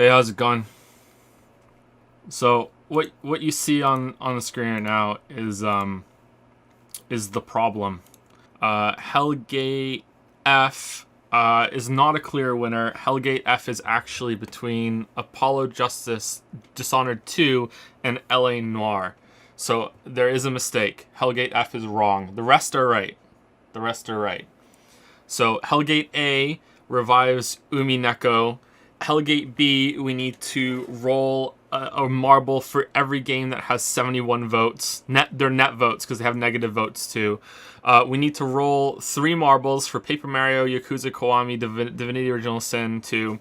Hey, how's it going? So what you see on the screen right now is the problem. Hellgate F is not a clear winner. Hellgate F is actually between Apollo Justice Dishonored 2 and LA Noire. So there is a mistake. Hellgate F is wrong. The rest are right. The rest are right. So Hellgate A revives Umineko. Hellgate B, we need to roll a marble for every game that has 71 votes. They're net votes because they have negative votes too. We need to roll 3 marbles for Paper Mario, Yakuza Kiwami, Divinity Original Sin 2.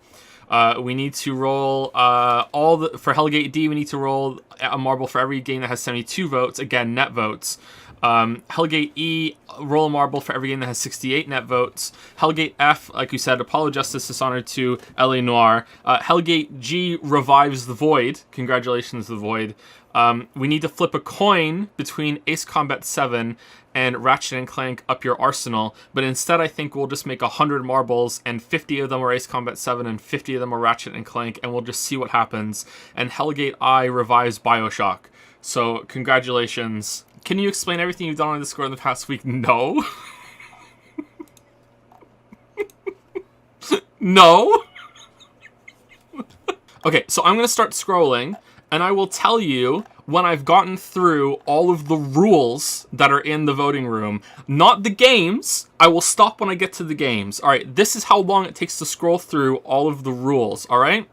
We need to roll for Hellgate D. We need to roll a marble for every game that has 72 votes. Again, net votes. Hellgate E, roll a marble for every game that has 68 net votes. Hellgate F, like we said, Apollo Justice, Dishonored 2, LA Noire. Hellgate G revives the Void. Congratulations, the Void. We need to flip a coin between Ace Combat 7 and Ratchet & Clank Up Your Arsenal, but instead I think we'll just make 100 marbles, and 50 of them are Ace Combat 7 and 50 of them are Ratchet & Clank, and we'll just see what happens. And Hellgate I revives Bioshock. So, congratulations. Can you explain everything you've done on Discord in the past week? No. No. Okay, so I'm going to start scrolling, and I will tell you when I've gotten through all of the rules that are in the voting room. Not the games. I will stop when I get to the games. All right, this is how long it takes to scroll through all of the rules, all right?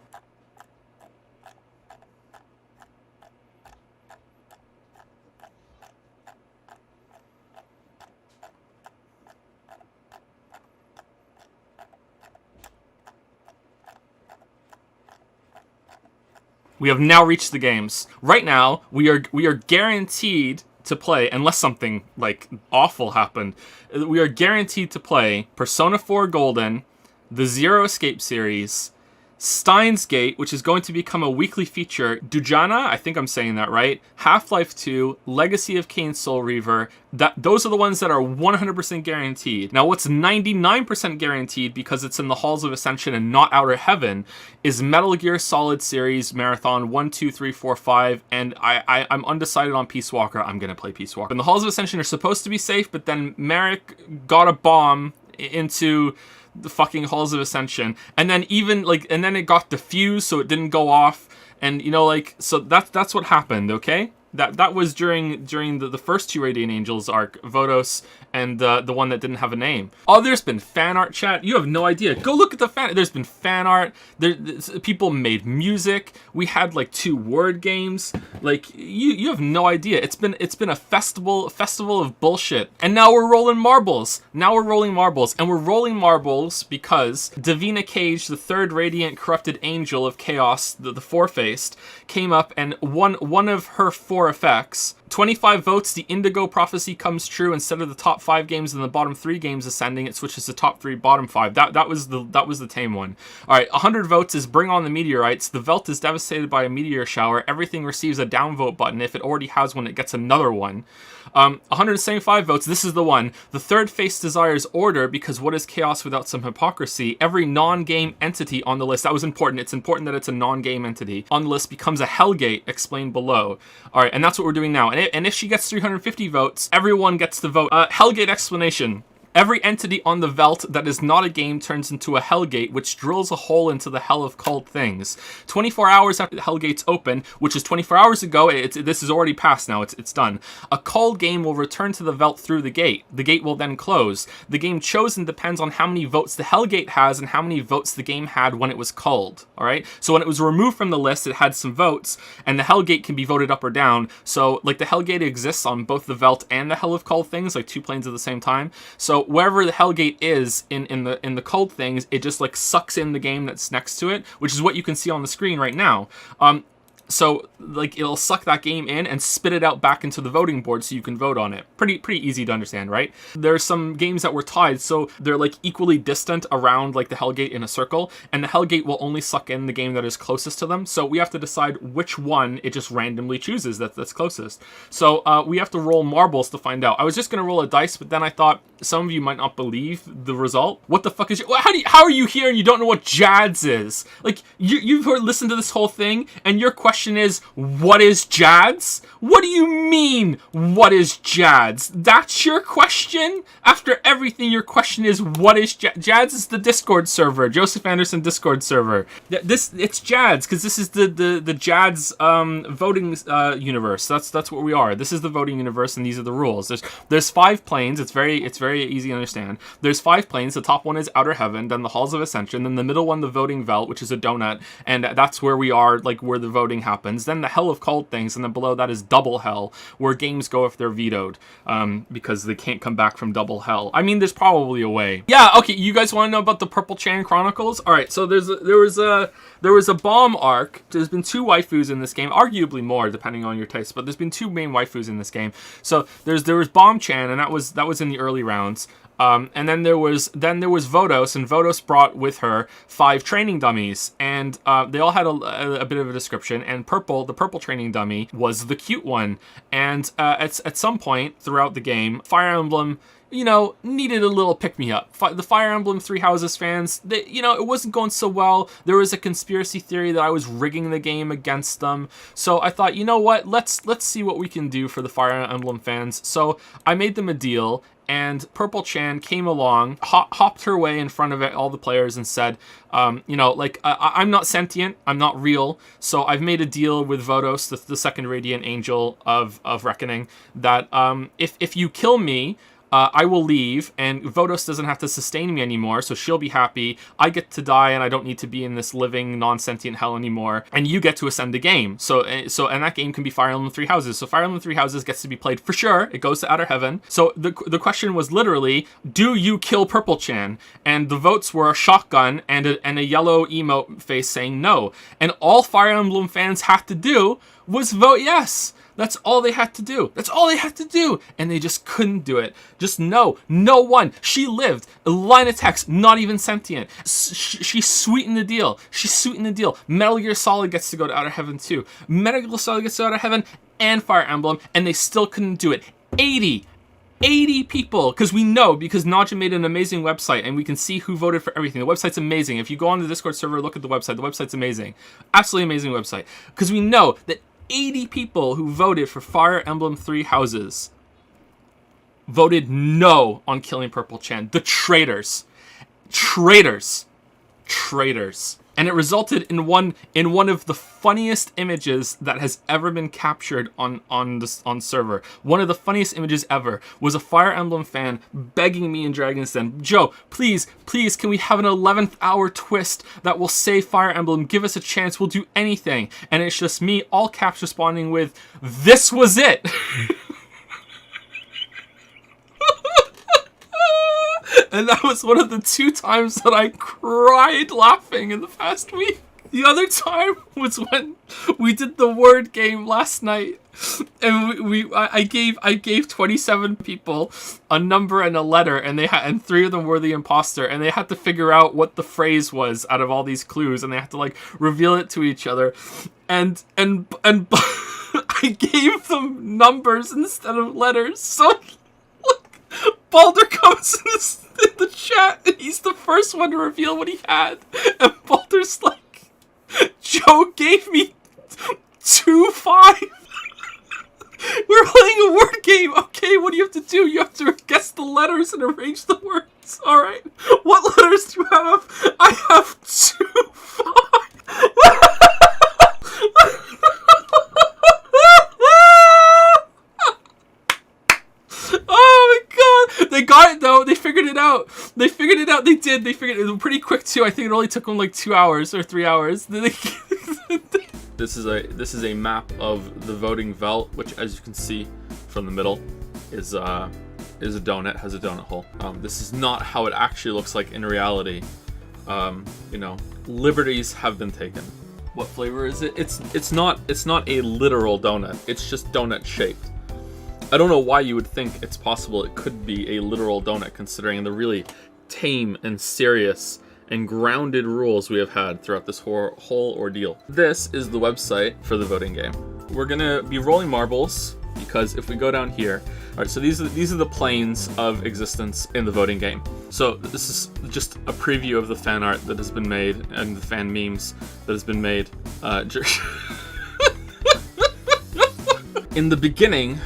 We have now reached the games. Right now, we are guaranteed to play, unless something like awful happened. We are guaranteed to play Persona 4 Golden, the Zero Escape series, Steins Gate, which is going to become a weekly feature, Dujana, I think I'm saying that right, Half-Life 2, Legacy of Kain Soul Reaver. Those are the ones that are 100% guaranteed. Now, what's 99% guaranteed, because it's in the Halls of Ascension and not Outer Heaven, is Metal Gear Solid series Marathon 1, 2, 3, 4, 5, and I'm undecided on Peace Walker. I'm going to play Peace Walker. And the Halls of Ascension are supposed to be safe, but then Merrick got a bomb into the fucking Halls of Ascension, and then and then it got defused so it didn't go off, and so that's what happened. Okay, that was during the first 2 Radiant Angels arc, Vodos and the one that didn't have a name. Oh, there's been fan art, chat. You have no idea. Go look at the fan. There's been fan art. People made music. We had like 2 word games. Like you have no idea. It's been a festival of bullshit. And now we're rolling marbles. And we're rolling marbles because Davina Cage, the 3rd Radiant Corrupted Angel of Chaos, the 4-faced, came up and one of her 4 effects. 25 votes, the Indigo Prophecy comes true. Instead of the top 5 games and the bottom 3 games ascending, it switches to top 3, bottom 5. That was the tame one. All right, 100 votes is Bring on the Meteorites. The Velt is devastated by a meteor shower. Everything receives a downvote button. If it already has one, it gets another one. 175 votes, this is the one. The 3rd face desires order, because what is chaos without some hypocrisy? Every non-game entity on the list, that was important. It's important that it's a non-game entity on the list, becomes a Hellgate, explained below. All right, and that's what we're doing now. And if she gets 350 votes, everyone gets to vote. Hellgate explanation. Every entity on the Velt that is not a game turns into a Hellgate, which drills a hole into the hell of cold things. 24 hours after the Hellgates open, which is 24 hours ago, this is already passed now, it's done. A cold game will return to the Velt through the gate. The gate will then close. The game chosen depends on how many votes the Hellgate has and how many votes the game had when it was culled. Alright? So when it was removed from the list, it had some votes, and the Hellgate can be voted up or down. So, like, the Hellgate exists on both the Velt and the Hell of Cold things, like 2 planes at the same time. So wherever the Hellgate is in the cold things, it just like sucks in the game that's next to it, which is what you can see on the screen right now. So like it'll suck that game in and spit it out back into the voting board so you can vote on it. Pretty easy to understand, right? There's some games that were tied, so they're like equally distant around like the Hellgate in a circle, and the Hellgate will only suck in the game that is closest to them. So we have to decide which one it just randomly chooses that's closest. So we have to roll marbles to find out. I was just gonna roll a dice, but then I thought some of you might not believe the result. What the fuck is how are you here and you don't know what Jads is? Like you've listened to this whole thing and your question is, what is Jads? What do you mean, what is Jads? That's your question? After everything, your question is, what is Jads? Jads is the Discord server, Joseph Anderson Discord server. It's Jads because this is the Jads voting universe. That's what we are. This is the voting universe, and these are the rules. There's 5 planes. It's very easy to understand. There's 5 planes. The top one is Outer Heaven, then the Halls of Ascension, then the middle one, the Voting Veld, which is a donut, and that's where we are, like where the voting happens. Then the Hell of Cold Things, and then below that is Double Hell, where games go if they're vetoed, because they can't come back from Double Hell. I mean, there's probably a way. Yeah, okay, you guys want to know about the Purple Chan Chronicles? All right, so there was a bomb arc. There's been 2 waifus in this game, arguably more depending on your taste, but there's been 2 main waifus in this game. So there was Bomb Chan, and that was in the early rounds. And then there was Vodos, and Vodos brought with her 5 training dummies, and they all had a bit of a description. And the purple training dummy was the cute one. And at some point throughout the game, Fire Emblem, needed a little pick-me-up. The Fire Emblem Three Houses fans, it wasn't going so well. There was a conspiracy theory that I was rigging the game against them. So I thought, you know what, let's see what we can do for the Fire Emblem fans. So I made them a deal, and Purple Chan came along, hopped her way in front of all the players and said, I'm not sentient, I'm not real, so I've made a deal with Vodos, the second Radiant Angel of Reckoning, that if you kill me, I will leave, and Vodos doesn't have to sustain me anymore, so she'll be happy. I get to die, and I don't need to be in this living, non-sentient hell anymore, and you get to ascend the game. So and that game can be Fire Emblem Three Houses. So Fire Emblem Three Houses gets to be played for sure. It goes to Outer Heaven. So the question was literally, do you kill Purple Chan? And the votes were a shotgun and a yellow emote face saying no. And all Fire Emblem fans had to do was vote yes. That's all they had to do. That's all they had to do. And they just couldn't do it. Just no one. She lived. A line of text, not even sentient. She sweetened the deal. Metal Gear Solid gets to go to Outer Heaven too. Metal Gear Solid gets to Outer Heaven and Fire Emblem, and they still couldn't do it. 80 people, because Naja made an amazing website, and we can see who voted for everything. The website's amazing. If you go on the Discord server, look at the website's amazing. Absolutely amazing website. Because we know that 80 people who voted for Fire Emblem Three Houses voted no on killing Purple Chan. The traitors. And it resulted in one of the funniest images that has ever been captured on server. One of the funniest images ever was a Fire Emblem fan begging me in Dragon's Den, Joe, please, can we have an 11th hour twist that will save Fire Emblem? Give us a chance, we'll do anything. And it's just me, all caps, responding with, this was it. And that was one of the 2 times that I cried laughing in the past week. The other time was when we did the word game last night, and I gave 27 people a number and a letter, and 3 of them were the imposter, and they had to figure out what the phrase was out of all these clues, and they had to reveal it to each other, and I gave them numbers instead of letters. So Baldur comes in the chat, and he's the first one to reveal what he had. And Baldur's like, Joe gave me 2-5. We're playing a word game. Okay, what do you have to do? You have to guess the letters and arrange the words. All right. What letters do you have? I have 2-5. Oh my god! They got it though. They figured it out. They did. They figured it pretty quick too. I think it only took them 2 hours or 3 hours. This is a map of the voting Veld, which, as you can see from the middle, is a donut. Has a donut hole. This is not how it actually looks like in reality. Liberties have been taken. What flavor is it? It's not a literal donut. It's just donut shaped. I don't know why you would think it's possible it could be a literal donut, considering the really tame and serious and grounded rules we have had throughout this whole ordeal. This is the website for the voting game. We're gonna be rolling marbles, because if we go down here, all right, so these are the planes of existence in the voting game. So this is just a preview of the fan art that has been made and the fan memes that has been made. In the beginning,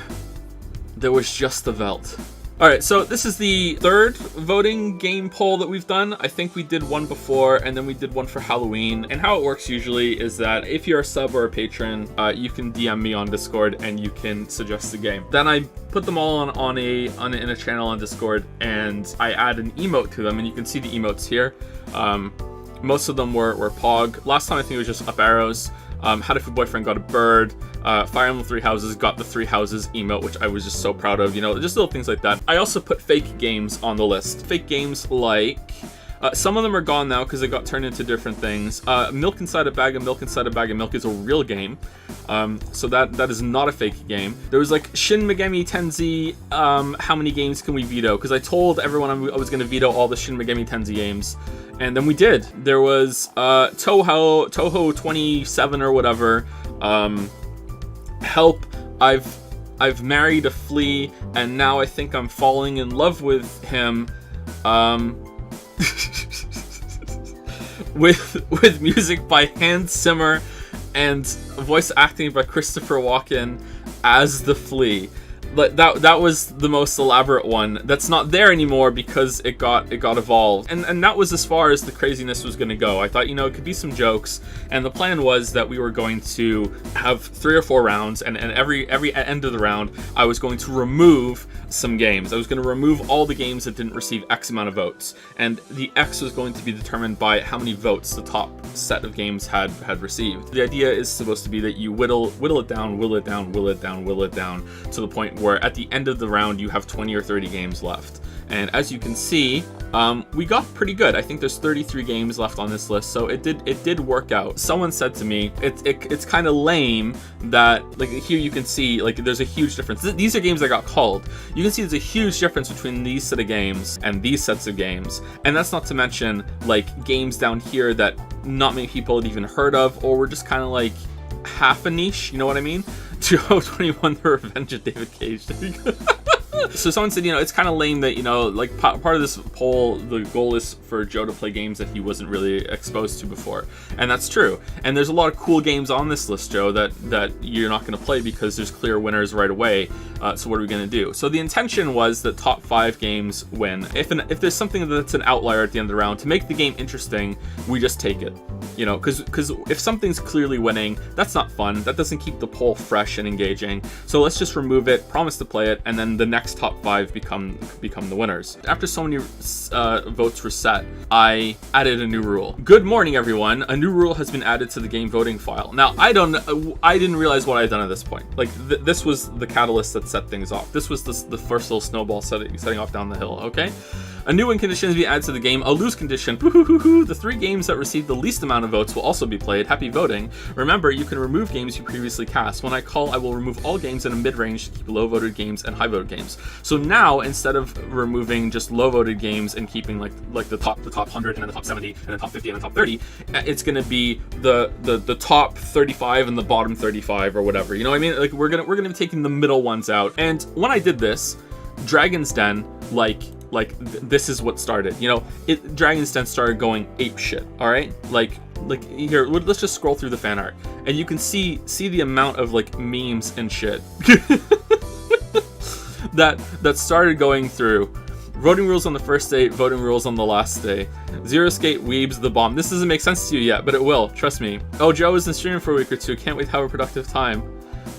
there was just the Veld. All right, so this is the third voting game poll that we've done. I think we did one before, and then we did one for Halloween. And how it works usually is that if you're a sub or a patron, you can DM me on Discord and you can suggest a game. Then I put them all in a channel on Discord, and I add an emote to them, and you can see the emotes here. Most of them were Pog. Last time I think it was just up arrows. Had a Food Boyfriend got a bird. Fire Emblem Three Houses got the Three Houses emote, which I was just so proud of, you know, just little things like that. I also put fake games on the list. Fake games like, some of them are gone now because they got turned into different things. Milk Inside a Bag of Milk Inside a Bag of Milk is a real game. So that is not a fake game. There was like Shin Megami Tensei, how many games can we veto? Because I told everyone I was going to veto all the Shin Megami Tensei games. And then we did. There was Toho 27 or whatever. Help, I've married a flea, and now I think I'm falling in love with him. With music by Hans Zimmer and voice acting by Christopher Walken as the flea. But that was the most elaborate one. That's not there anymore because it got evolved. And that was as far as the craziness was going to go. I thought, you know, it could be some jokes. And the plan was that we were going to have 3 or 4 rounds. And every end of the round, I was going to remove some games. I was going to remove all the games that didn't receive X amount of votes. And the X was going to be determined by how many votes the top set of games had received. The idea is supposed to be that you whittle it down to the point where at the end of the round you have 20 or 30 games left. And as you can see, we got pretty good. I think there's 33 games left on this list, so it did work out. Someone said to me, it's kind of lame that, like, here you can see, like, there's a huge difference. These are games that got called. You can see there's a huge difference between these set of games and these sets of games. And that's not to mention, like, games down here that not many people had even heard of, or were just kind of like half a niche, you know what I mean? 2021 The Revenge of David Cage. So someone said, you know, it's kind of lame that, you know, like part of this poll, the goal is for Joe to play games that he wasn't really exposed to before. And that's true. And there's a lot of cool games on this list, Joe, that you're not going to play because there's clear winners right away. So what are we going to do? So the intention was that top 5 games win. If there's something that's an outlier at the end of the round, to make the game interesting, we just take it. You know, because if something's clearly winning, that's not fun. That doesn't keep the poll fresh and engaging. So let's just remove it, promise to play it, and then the next top 5 become the winners. After so many votes were set, I added a new rule. Good morning, everyone. A new rule has been added to the game voting file. Now, I didn't realize what I had done at this point. Like, this was the catalyst that set things off. This was the first little snowball setting off down the hill, okay? A new win condition has been added to the game. A lose condition. The 3 games that receive the least amount of votes will also be played. Happy voting. Remember, you can remove games you previously cast. When I call, I will remove all games in a mid-range to keep low-voted games and high-voted games. So now, instead of removing just low-voted games and keeping like the top 100 and then the top 70 and the top 50 and the top 30, it's going to be the top 35 and the bottom 35 or whatever. You know what I mean? Like we're gonna be taking the middle ones out. And when I did this, Dragon's Den, this is what started, you know, Dragon's Den started going ape shit. All right, like here, let's just scroll through the fan art, and you can see the amount of like memes and shit that started going through. Voting rules on the first day, voting rules on the last day. Zero Skate Weebs the bomb. This doesn't make sense to you yet, but it will. Trust me. Oh, Joe isn't streaming for a week or 2. Can't wait to have a productive time.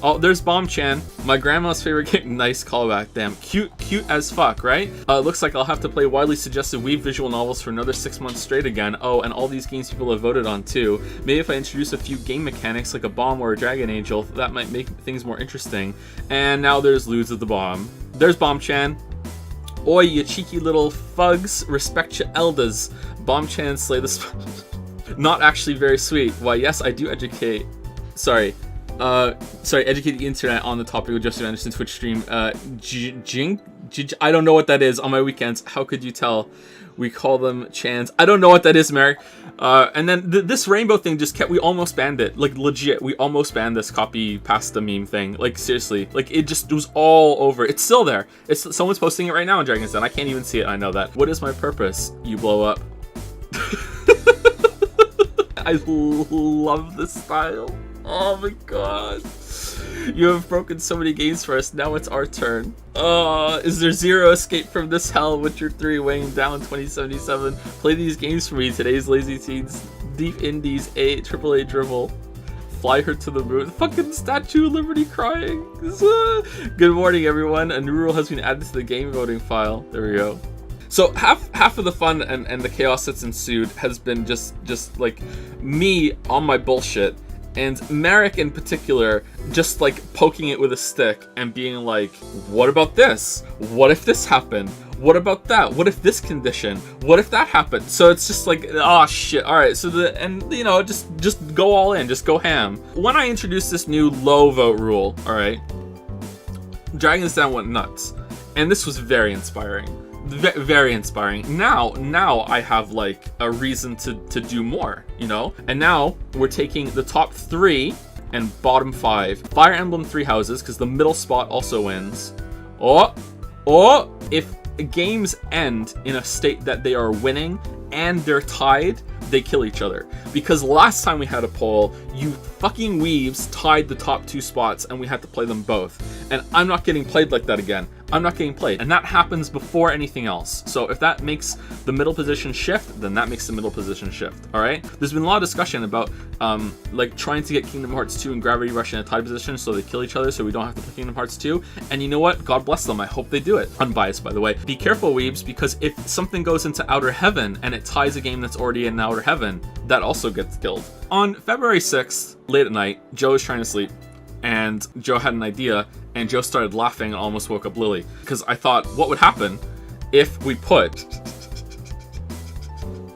Oh, there's Bomb Chan, my grandma's favorite game. Nice callback. Damn, cute as fuck, right? Looks like I'll have to play widely suggested Weeb visual novels for another 6 months straight again. Oh, and all these games people have voted on too. Maybe if I introduce a few game mechanics like a bomb or a dragon angel, that might make things more interesting. And now there's Lose of the Bomb. There's Bomb Chan. Oi, you cheeky little fugs, respect your elders. Bomb Chan slay the Not actually very sweet. Why, yes, I do educate. Sorry, educate the internet on the topic of Justin Anderson's Twitch stream. I don't know what that is on my weekends. How could you tell? We call them chans. I don't know what that is, Merrick. And then this rainbow thing just kept, we almost banned it. Like, legit, we almost banned this copy pasta meme thing. Like, seriously. Like, it was all over. It's still there. Someone's posting it right now on Dragon's Den. I can't even see it. I know that. What is my purpose? You blow up. I love this style. Oh my god. You have broken so many games for us. Now it's our turn. Is there zero escape from this hell? Witcher 3 weighing down 2077. Play these games for me. Today's Lazy Teens. Deep Indies. AAA dribble. Fly her to the moon. Fucking Statue of Liberty crying. Good morning, everyone. A new rule has been added to the game voting file. There we go. So half of the fun and the chaos that's ensued has been just like me on my bullshit, and Merrick in particular just like poking it with a stick and being like, what about this? What if this happened? What about that? What if this condition? What if that happened? So it's just like, oh shit. All right. So you know, just go all in, just go ham. When I introduced this new low vote rule, all right, Dragon's Den went nuts, and this was very inspiring. Very inspiring. Now I have like a reason to do more, you know? And now we're taking the top 3 and bottom 5. Fire Emblem 3 houses, because the middle spot also wins. Or if games end in a state that they are winning and they're tied, they kill each other. Because last time we had a poll, you fucking weebs tied the top 2 spots and we had to play them both. And I'm not getting played like that again. I'm not getting played. And that happens before anything else. So if that makes the middle position shift, then that makes the middle position shift. All right? There's been a lot of discussion about like trying to get Kingdom Hearts 2 and Gravity Rush in a tied position so they kill each other so we don't have to play Kingdom Hearts 2. And you know what? God bless them. I hope they do it. Unbiased, by the way. Be careful, weebs, because if something goes into Outer Heaven and it ties a game that's already in Outer Heaven, that also gets killed. On February 6th, late at night, Joe was trying to sleep, and Joe had an idea, and Joe started laughing and almost woke up Lily. Because I thought, what would happen if we put...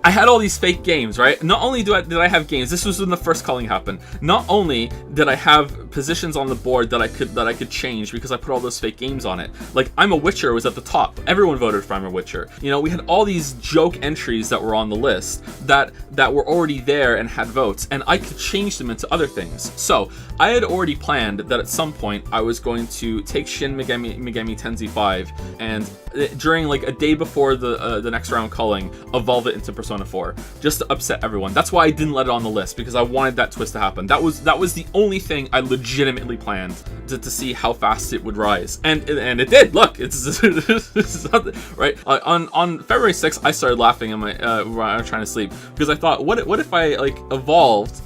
I had all these fake games, right? Not only did I have games, this was when the first culling happened. Not only did I have positions on the board that I could change because I put all those fake games on it. Like, I'm a Witcher was at the top. Everyone voted for I'm a Witcher. You know, we had all these joke entries that were on the list that were already there and had votes, and I could change them into other things. So, I had already planned that at some point I was going to take Shin Megami Tensei 5 and during like a day before the next round culling, evolve it into Persona 4, just to upset everyone. That's why I didn't let it on the list, because I wanted that twist to happen. That was the only thing I legitimately planned to see how fast it would rise, and it did. Look, it's right. On February 6th, I started laughing in my when I was trying to sleep because I thought, what if I like evolved.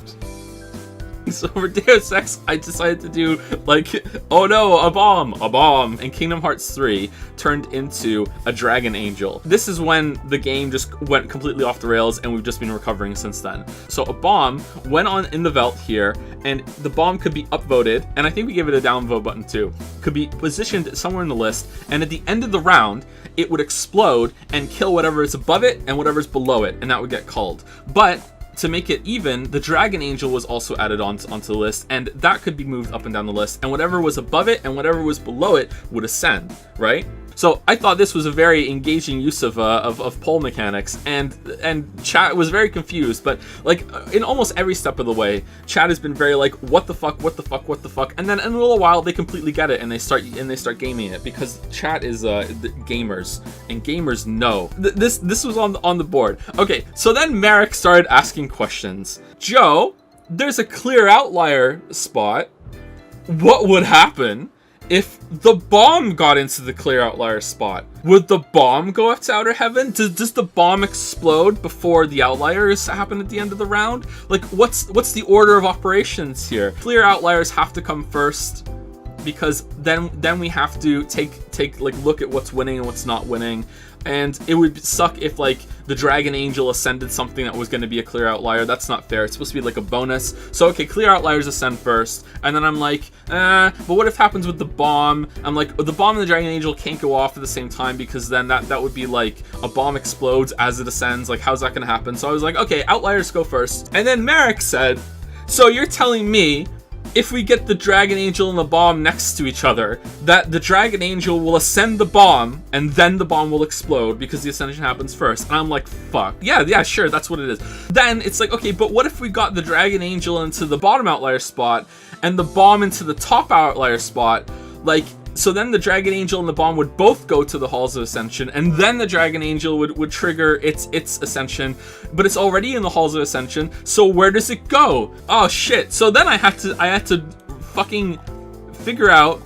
So for Deus Ex, I decided to do like, oh no, a bomb, and Kingdom Hearts 3 turned into a dragon angel. This is when the game just went completely off the rails, and we've just been recovering since then. So a bomb went on in the Velt here, and the bomb could be upvoted, and I think we gave it a downvote button too. Could be positioned somewhere in the list, and at the end of the round, it would explode and kill whatever is above it and whatever's below it, and that would get culled. But to make it even, the Dragon Angel was also added onto the list, and that could be moved up and down the list, and whatever was above it and whatever was below it would ascend, right? So I thought this was a very engaging use of poll mechanics, and chat was very confused, but like in almost every step of the way, chat has been very like, what the fuck, and then in a little while they completely get it and they start gaming it, because chat is gamers, and gamers know. This was on the board. Okay, so then Merrick started asking questions. Joe, there's a clear outlier spot. What would happen if the bomb got into the clear outlier spot? Would the bomb go up to Outer Heaven? Does the bomb explode before the outliers happen at the end of the round? Like, what's the order of operations here? Clear outliers have to come first, because then we have to take like look at what's winning and what's not winning. and it would suck if like the Dragon Angel ascended something that was going to be a clear outlier. That's not fair. It's supposed to be like a bonus. So okay, clear outliers ascend first, and then I'm like, but what if happens with the bomb? I'm like, the bomb and the Dragon Angel can't go off at the same time, because then that would be like a bomb explodes as it ascends. Like, how's that going to happen? So I was like, okay, outliers go first. And then Merrick said, so you're telling me if we get the Dragon Angel and the bomb next to each other, that the Dragon Angel will ascend the bomb, and then the bomb will explode because the ascension happens first. And I'm like, fuck. Yeah, sure, that's what it is. Then it's like, okay, but what if we got the Dragon Angel into the bottom outlier spot, and the bomb into the top outlier spot? Like, so then the Dragon Angel and the bomb would both go to the Halls of Ascension, and then the Dragon Angel would trigger its ascension, but it's already in the Halls of Ascension, so where does it go? Oh shit. So then I had to fucking figure out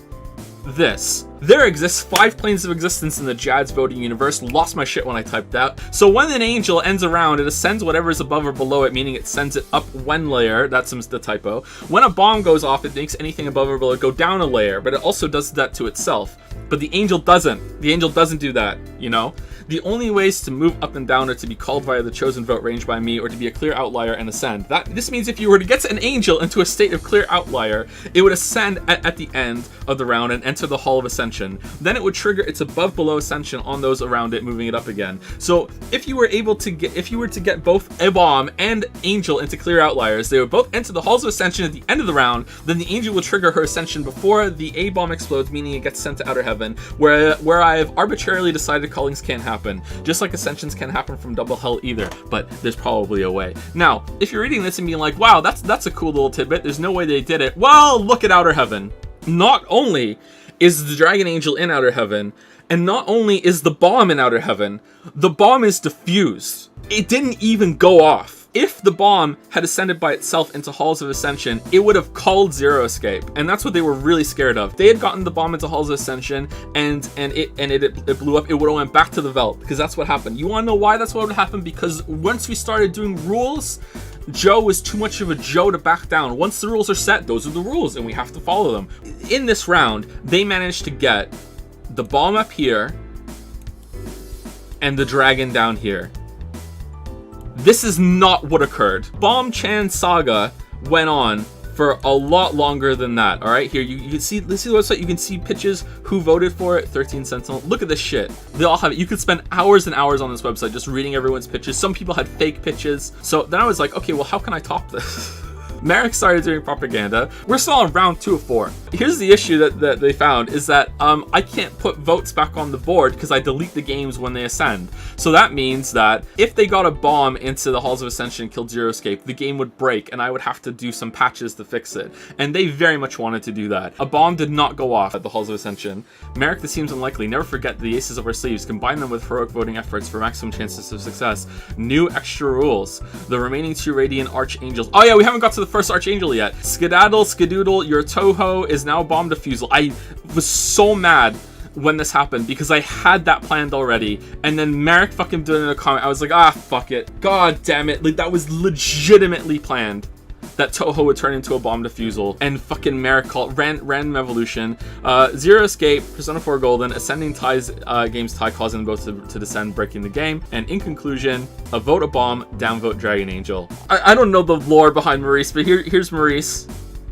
this. There exists 5 planes of existence in the Jad's voting universe. Lost my shit when I typed that. So when an angel ends a round, it ascends whatever is above or below it, meaning it sends it up 1 layer. That's the typo. When a bomb goes off, it makes anything above or below go down a layer, but it also does that to itself. But the angel doesn't. The angel doesn't do that, you know? The only ways to move up and down are to be called via the chosen vote range by me, or to be a clear outlier and ascend. This means if you were to get an angel into a state of clear outlier, it would ascend at the end of the round and enter the Hall of Ascension. Then it would trigger its above below ascension on those around it, moving it up again. So if you were to get both a bomb and angel into clear outliers, they would both enter the Halls of Ascension at the end of the round. Then the angel would trigger her ascension before the A bomb explodes, meaning it gets sent to outer heaven, where I have arbitrarily decided callings can't happen. Just like ascensions can't happen from double hell either, but there's probably a way. Now, if you're reading this and being like, wow, that's a cool little tidbit, there's no way they did it. Well, look at outer heaven. Not only is the Dragon Angel in outer heaven, and not only is the bomb in outer heaven, the bomb is diffused. It didn't even go off. If the bomb had ascended by itself into Halls of Ascension, it would have called Zero Escape, and that's what they were really scared of. They had gotten the bomb into Halls of Ascension, and it blew up. It would have went back to the Velt, because that's what happened. You want to know why that's what would happen? Because once we started doing rules, Joe was too much of a Joe to back down. Once the rules are set, those are the rules, and we have to follow them. In this round, they managed to get the bomb up here and the dragon down here. This is not what occurred. Bomb Chan Saga went on for a lot longer than that. All right, here you can see. Let's see the website. You can see pitches, who voted for it. 13 Sentinel. Look at this shit. They all have it. You could spend hours and hours on this website just reading everyone's pitches. Some people had fake pitches. So then I was like, okay, well, how can I top this? Merrick started doing propaganda. We're still on round 2 of 4. Here's the issue that they found is that I can't put votes back on the board because I delete the games when they ascend. So that means that if they got a bomb into the Halls of Ascension and killed Zero Escape, the game would break and I would have to do some patches to fix it. And they very much wanted to do that. A bomb did not go off at the Halls of Ascension. Merrick, this seems unlikely. Never forget the aces of our sleeves. Combine them with heroic voting efforts for maximum chances of success. New extra rules. The remaining 2 Radiant Archangels. Oh yeah, we haven't got to the first Archangel yet. Skedaddle, Skedoodle, your Toho is now bomb defusal. I was so mad when this happened because I had that planned already, and then Merrick fucking did it in a comment. I was like, ah, fuck it. God damn it. Like, that was legitimately planned. That Toho would turn into a bomb defusal, and fucking Merrick called random evolution. Zero Escape, Persona 4 Golden, Ascending ties games tie, causing them both to descend, breaking the game. And in conclusion, a vote a bomb, downvote Dragon Angel. I don't know the lore behind Maurice, but here's Maurice.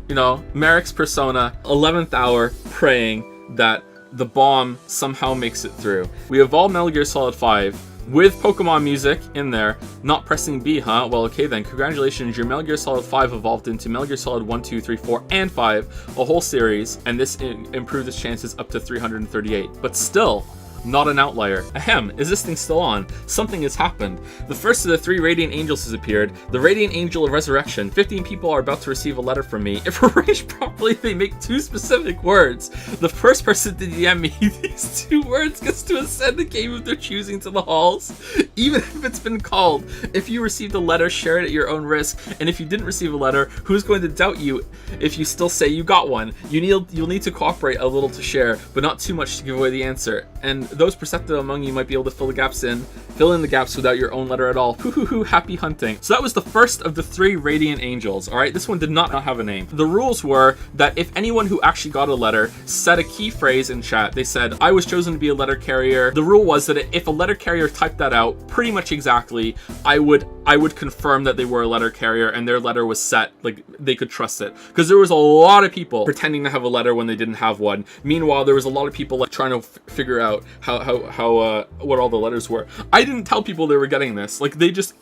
You know, Merrick's persona, 11th hour, praying that the bomb somehow makes it through. We evolved Metal Gear Solid 5 with Pokemon music in there. Not pressing B, huh? Well, okay then. Congratulations, your Metal Gear Solid 5 evolved into Metal Gear Solid 1, 2, 3, 4, and 5, a whole series, and this improved its chances up to 338. But still, not an outlier. Ahem, is this thing still on? Something has happened. The first of the 3 Radiant Angels has appeared. The Radiant Angel of Resurrection. 15 people are about to receive a letter from me. If arranged properly, they make 2 specific words. The first person to DM me these 2 words gets to ascend the game of their choosing to the halls, even if it's been called. If you received a letter, share it at your own risk. And if you didn't receive a letter, who's going to doubt you if you still say you got one? You'll need to cooperate a little to share, but not too much to give away the answer. And those perceptive among you might be able to fill in the gaps without your own letter at all. Hoo hoo hoo, happy hunting. So that was the first of the 3 Radiant Angels, alright? This one did not have a name. The rules were that if anyone who actually got a letter said a key phrase in chat, they said, I was chosen to be a letter carrier. The rule was that if a letter carrier typed that out pretty much exactly, I would confirm that they were a letter carrier and their letter was set, like they could trust it. Because there was a lot of people pretending to have a letter when they didn't have one. Meanwhile, there was a lot of people like trying to figure out how what all the letters were. I didn't tell people they were getting this. Like they just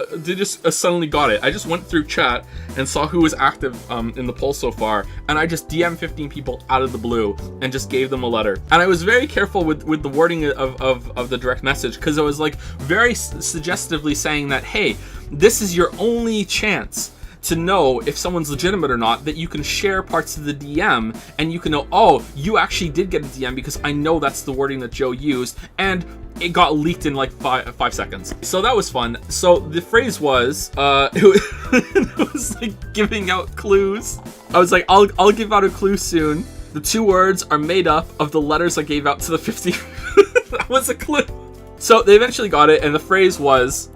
suddenly got it. I just went through chat and saw who was active in the poll so far, and I just DM 15 people out of the blue and just gave them a letter. And I was very careful with the wording of the direct message, because I was like very suggestively saying that, hey, this is your only chance to know if someone's legitimate or not, that you can share parts of the DM and you can know, oh, you actually did get a DM because I know that's the wording that Joe used, and it got leaked in like 5 seconds. So that was fun. So the phrase was, it was like giving out clues. I was like, I'll give out a clue soon. The 2 words are made up of the letters I gave out to the 50. That was a clue. So they eventually got it, and the phrase was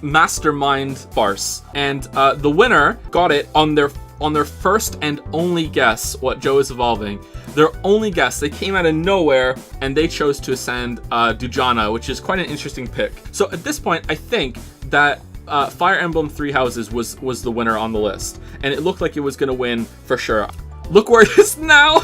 mastermind farce. And the winner got it on their first and only guess what Joe is evolving. Their only guess. They came out of nowhere, and they chose to ascend Dujana, which is quite an interesting pick. So at this point, I think that Fire Emblem 3 Houses was the winner on the list, and it looked like it was going to win for sure. Look where it is now.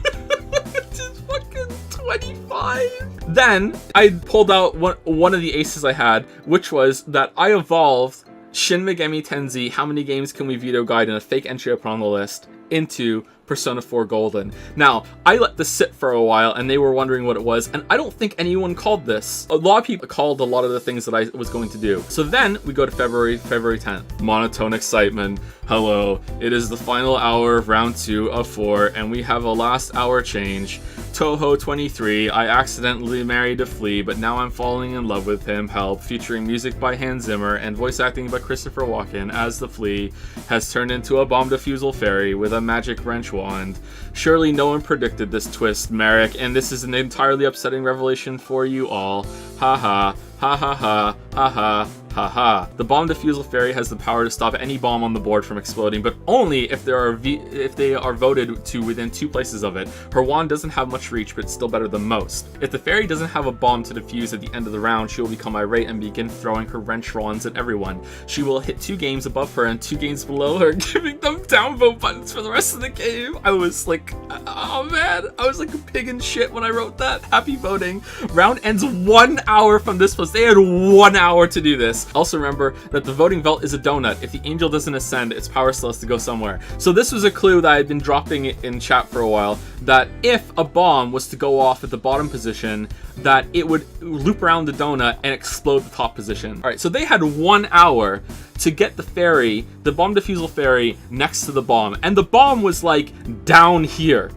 It's fucking 25. Then I pulled out one of the aces I had, which was that I evolved Shin Megami Tensei How Many Games Can We Veto Guide in a fake entry I put on the list into Persona 4 Golden. Now, I let this sit for a while, and they were wondering what it was, and I don't think anyone called this. A lot of people called a lot of the things that I was going to do. So then we go to February 10th. Monotone excitement. Hello, it is the final hour of round 2 of 4, and we have a last hour change. Toho 23, I accidentally married a flea, but now I'm falling in love with him. Help, featuring music by Hans Zimmer and voice acting by Christopher Walken as the flea has turned into a bomb defusal fairy with a magic wrench wand. Surely no one predicted this twist, Merrick, and this is an entirely upsetting revelation for you all. Ha ha, ha ha ha, ha ha. Haha. The bomb defusal fairy has the power to stop any bomb on the board from exploding, but only if they are voted to within 2 places of it. Her wand doesn't have much reach, but it's still better than most. If the fairy doesn't have a bomb to defuse at the end of the round, she will become irate and begin throwing her wrench wands at everyone. She will hit 2 games above her and 2 games below her, giving them downvote buttons for the rest of the game. I was like, oh man, I was like a pig in shit when I wrote that. Happy voting. Round ends 1 hour from this post. They had 1 hour to do this. Also remember that the voting vault is a donut. If the angel doesn't ascend, its power still has to go somewhere. So this was a clue that I had been dropping in chat for a while, that if a bomb was to go off at the bottom position, that it would loop around the donut and explode the top position. Alright, so they had 1 hour to get the fairy, the bomb defusal fairy, next to the bomb. And the bomb was like down here.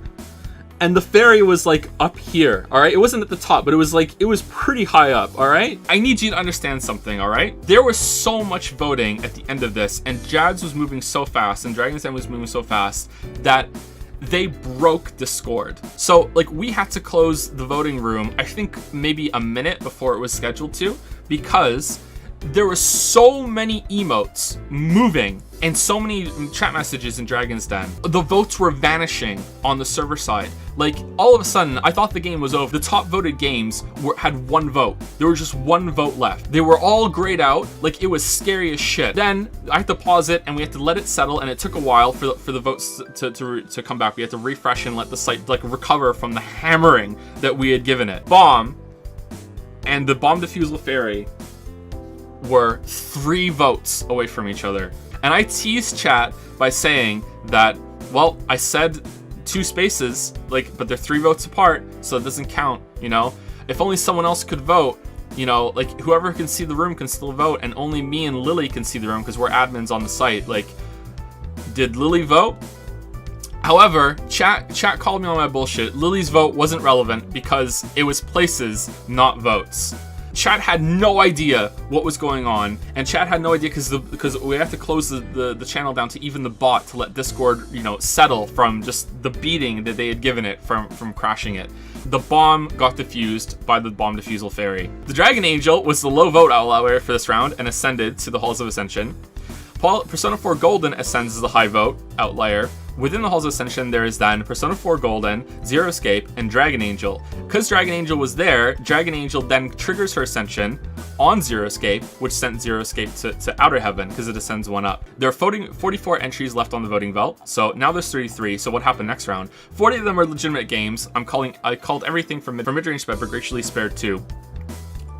And the fairy was like up here, all right? It wasn't at the top, but it was pretty high up, all right? I need you to understand something, all right? There was so much voting at the end of this, and Jads was moving so fast, and Dragon's Den was moving so fast, that they broke Discord. So, like, we had to close the voting room, I think maybe a minute before it was scheduled to, because there were so many emotes moving and so many chat messages in Dragon's Den. The votes were vanishing on the server side. Like, all of a sudden, I thought the game was over. The top voted games had 1 vote. There was just 1 vote left. They were all grayed out. Like, it was scary as shit. Then I had to pause it, and we had to let it settle, and it took a while for the votes to come back. We had to refresh and let the site like recover from the hammering that we had given it. Bomb and the bomb defusal fairy were 3 votes away from each other. And I teased chat by saying that, well, I said 2 spaces, like, but they're 3 votes apart, so it doesn't count, you know? If only someone else could vote, you know, like, whoever can see the room can still vote, and only me and Lily can see the room because we're admins on the site. Like, did Lily vote? However, chat called me on my bullshit. Lily's vote wasn't relevant because it was places, not votes. Chat had no idea what was going on, and chat had no idea because we have to close the channel down to even the bot to let Discord, you know, settle from just the beating that they had given it from crashing it. The bomb got defused by the bomb defusal fairy. The Dragon Angel was the low vote outlier for this round and ascended to the Halls of Ascension. Persona 4 Golden ascends as the high vote outlier. Within the Halls of Ascension, there is then Persona 4 Golden, Zero Escape, and Dragon Angel. Because Dragon Angel was there, Dragon Angel then triggers her ascension on Zero Escape, which sent Zero Escape to Outer Heaven because it ascends one up. There are 44 entries left on the voting belt, so now there's 33. So what happened next round? 40 of them are legitimate games. I called everything from mid-range but graciously spared 2.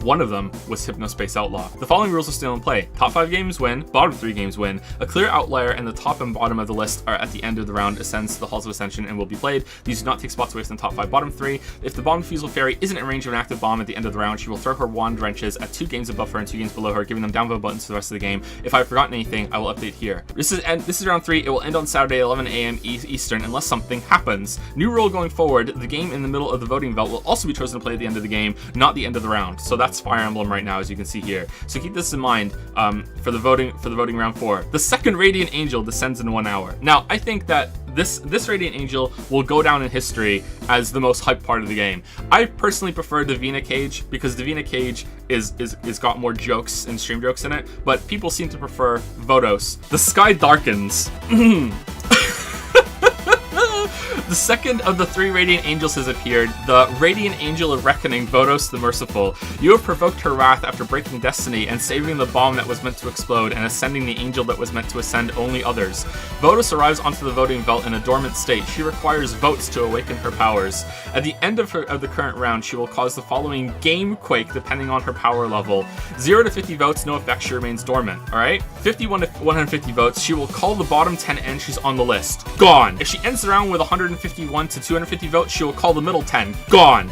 One of them was Hypnospace Outlaw. The following rules are still in play. Top 5 games win, bottom 3 games win. A clear outlier and the top and bottom of the list are at the end of the round ascends to the Halls of Ascension and will be played. These do not take spots away from the top 5, bottom 3. If the bomb defusal fairy isn't in range of an active bomb at the end of the round, she will throw her wand wrenches at 2 games above her and 2 games below her, giving them downvote buttons for the rest of the game. If I've forgotten anything, I will update here. This is round 3. It will end on Saturday, 11 a.m. Eastern, unless something happens. New rule going forward, the game in the middle of the voting belt will also be chosen to play at the end of the game, not the end of the round. So that's Fire Emblem right now, as you can see here. So keep this in mind for the voting round 4. The second Radiant Angel descends in 1 hour. Now, I think that this Radiant Angel will go down in history as the most hyped part of the game. I personally prefer Divina Cage because Divina Cage is got more jokes and stream jokes in it, but people seem to prefer Vodos. The sky darkens. The second of the 3 Radiant Angels has appeared, the Radiant Angel of Reckoning, Vodos the Merciful. You have provoked her wrath after breaking destiny and saving the bomb that was meant to explode and ascending the angel that was meant to ascend only others. Vodos arrives onto the voting belt in a dormant state. She requires votes to awaken her powers. At the end of the current round, she will cause the following game quake depending on her power level. 0 to 50 votes, no effect, she remains dormant. Alright? 51 to 150 votes, she will call the bottom 10 entries on the list. Gone. If she ends the round with 151 to 250 votes, she will call the middle 10. Gone.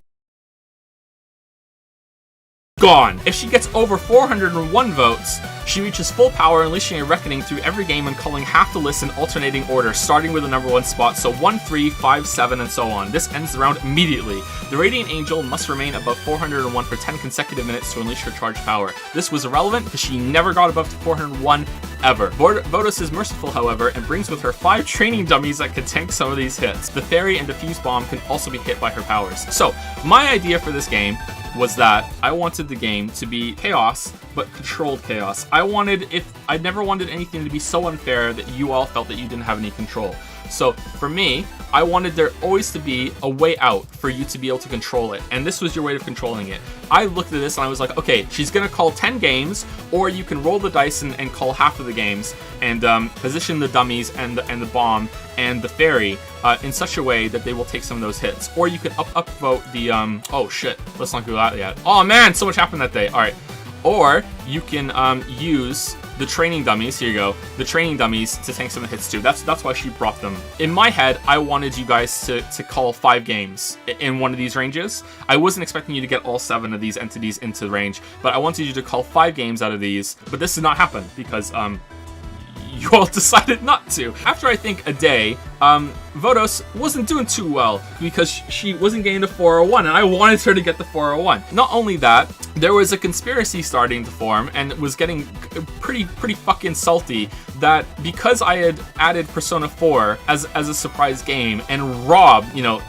Gone. If she gets over 401 votes, she reaches full power, unleashing a reckoning through every game and calling half the list in alternating order, starting with the number 1 spot, so 1, 3, 5, 7, and so on. This ends the round immediately. The Radiant Angel must remain above 401 for 10 consecutive minutes to unleash her charged power. This was irrelevant because she never got above 401 ever. Vodos is merciful, however, and brings with her 5 training dummies that can tank some of these hits. The Fairy and Diffuse Bomb can also be hit by her powers. So, my idea for this game was that I wanted the game to be chaos, but controlled chaos. I never wanted anything to be so unfair that you all felt that you didn't have any control. So for me, I wanted there always to be a way out for you to be able to control it, and this was your way of controlling it. I looked at this and I was like, okay, she's gonna call 10 games, or you can roll the dice and call half of the games, and position the dummies and the bomb and the fairy in such a way that they will take some of those hits. Or you could upvote the oh shit, let's not do that yet. Oh man, so much happened that day. All right. Or you can use the training dummies, here you go, the training dummies to tank some of the hits too. That's why she brought them. In my head, I wanted you guys to call 5 games in one of these ranges. I wasn't expecting you to get all 7 of these entities into the range, but I wanted you to call 5 games out of these. But this did not happen because you all decided not to. After I think a day, Vodos wasn't doing too well because she wasn't getting the 401, and I wanted her to get the 401. Not only that, there was a conspiracy starting to form, and it was getting pretty fucking salty that because I had added Persona 4 as a surprise game and Rob, you know,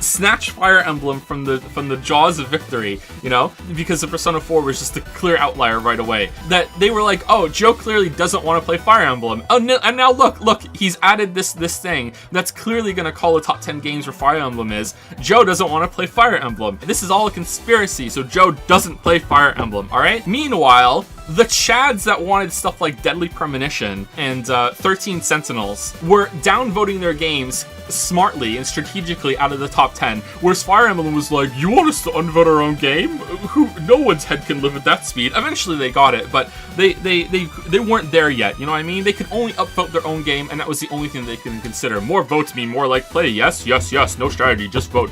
snatched Fire Emblem from the jaws of victory, you know, because the Persona 4 was just a clear outlier right away. That they were like, oh, Joe clearly doesn't want to play Fire Emblem. Oh, no, and now look, he's added this thing that's clearly gonna call the top 10 games where Fire Emblem is. Joe doesn't want to play Fire Emblem. This is all a conspiracy, so Joe doesn't play Fire Emblem. All right. Meanwhile, the Chads that wanted stuff like Deadly Premonition and 13 Sentinels were downvoting their games smartly and strategically out of the top 10, whereas Fire Emblem was like, you want us to unvote our own game? No one's head can live at that speed. Eventually they got it, but they weren't there yet, you know what I mean? They could only upvote their own game, and that was the only thing they can consider. More votes mean more like play. Yes, no strategy, just vote.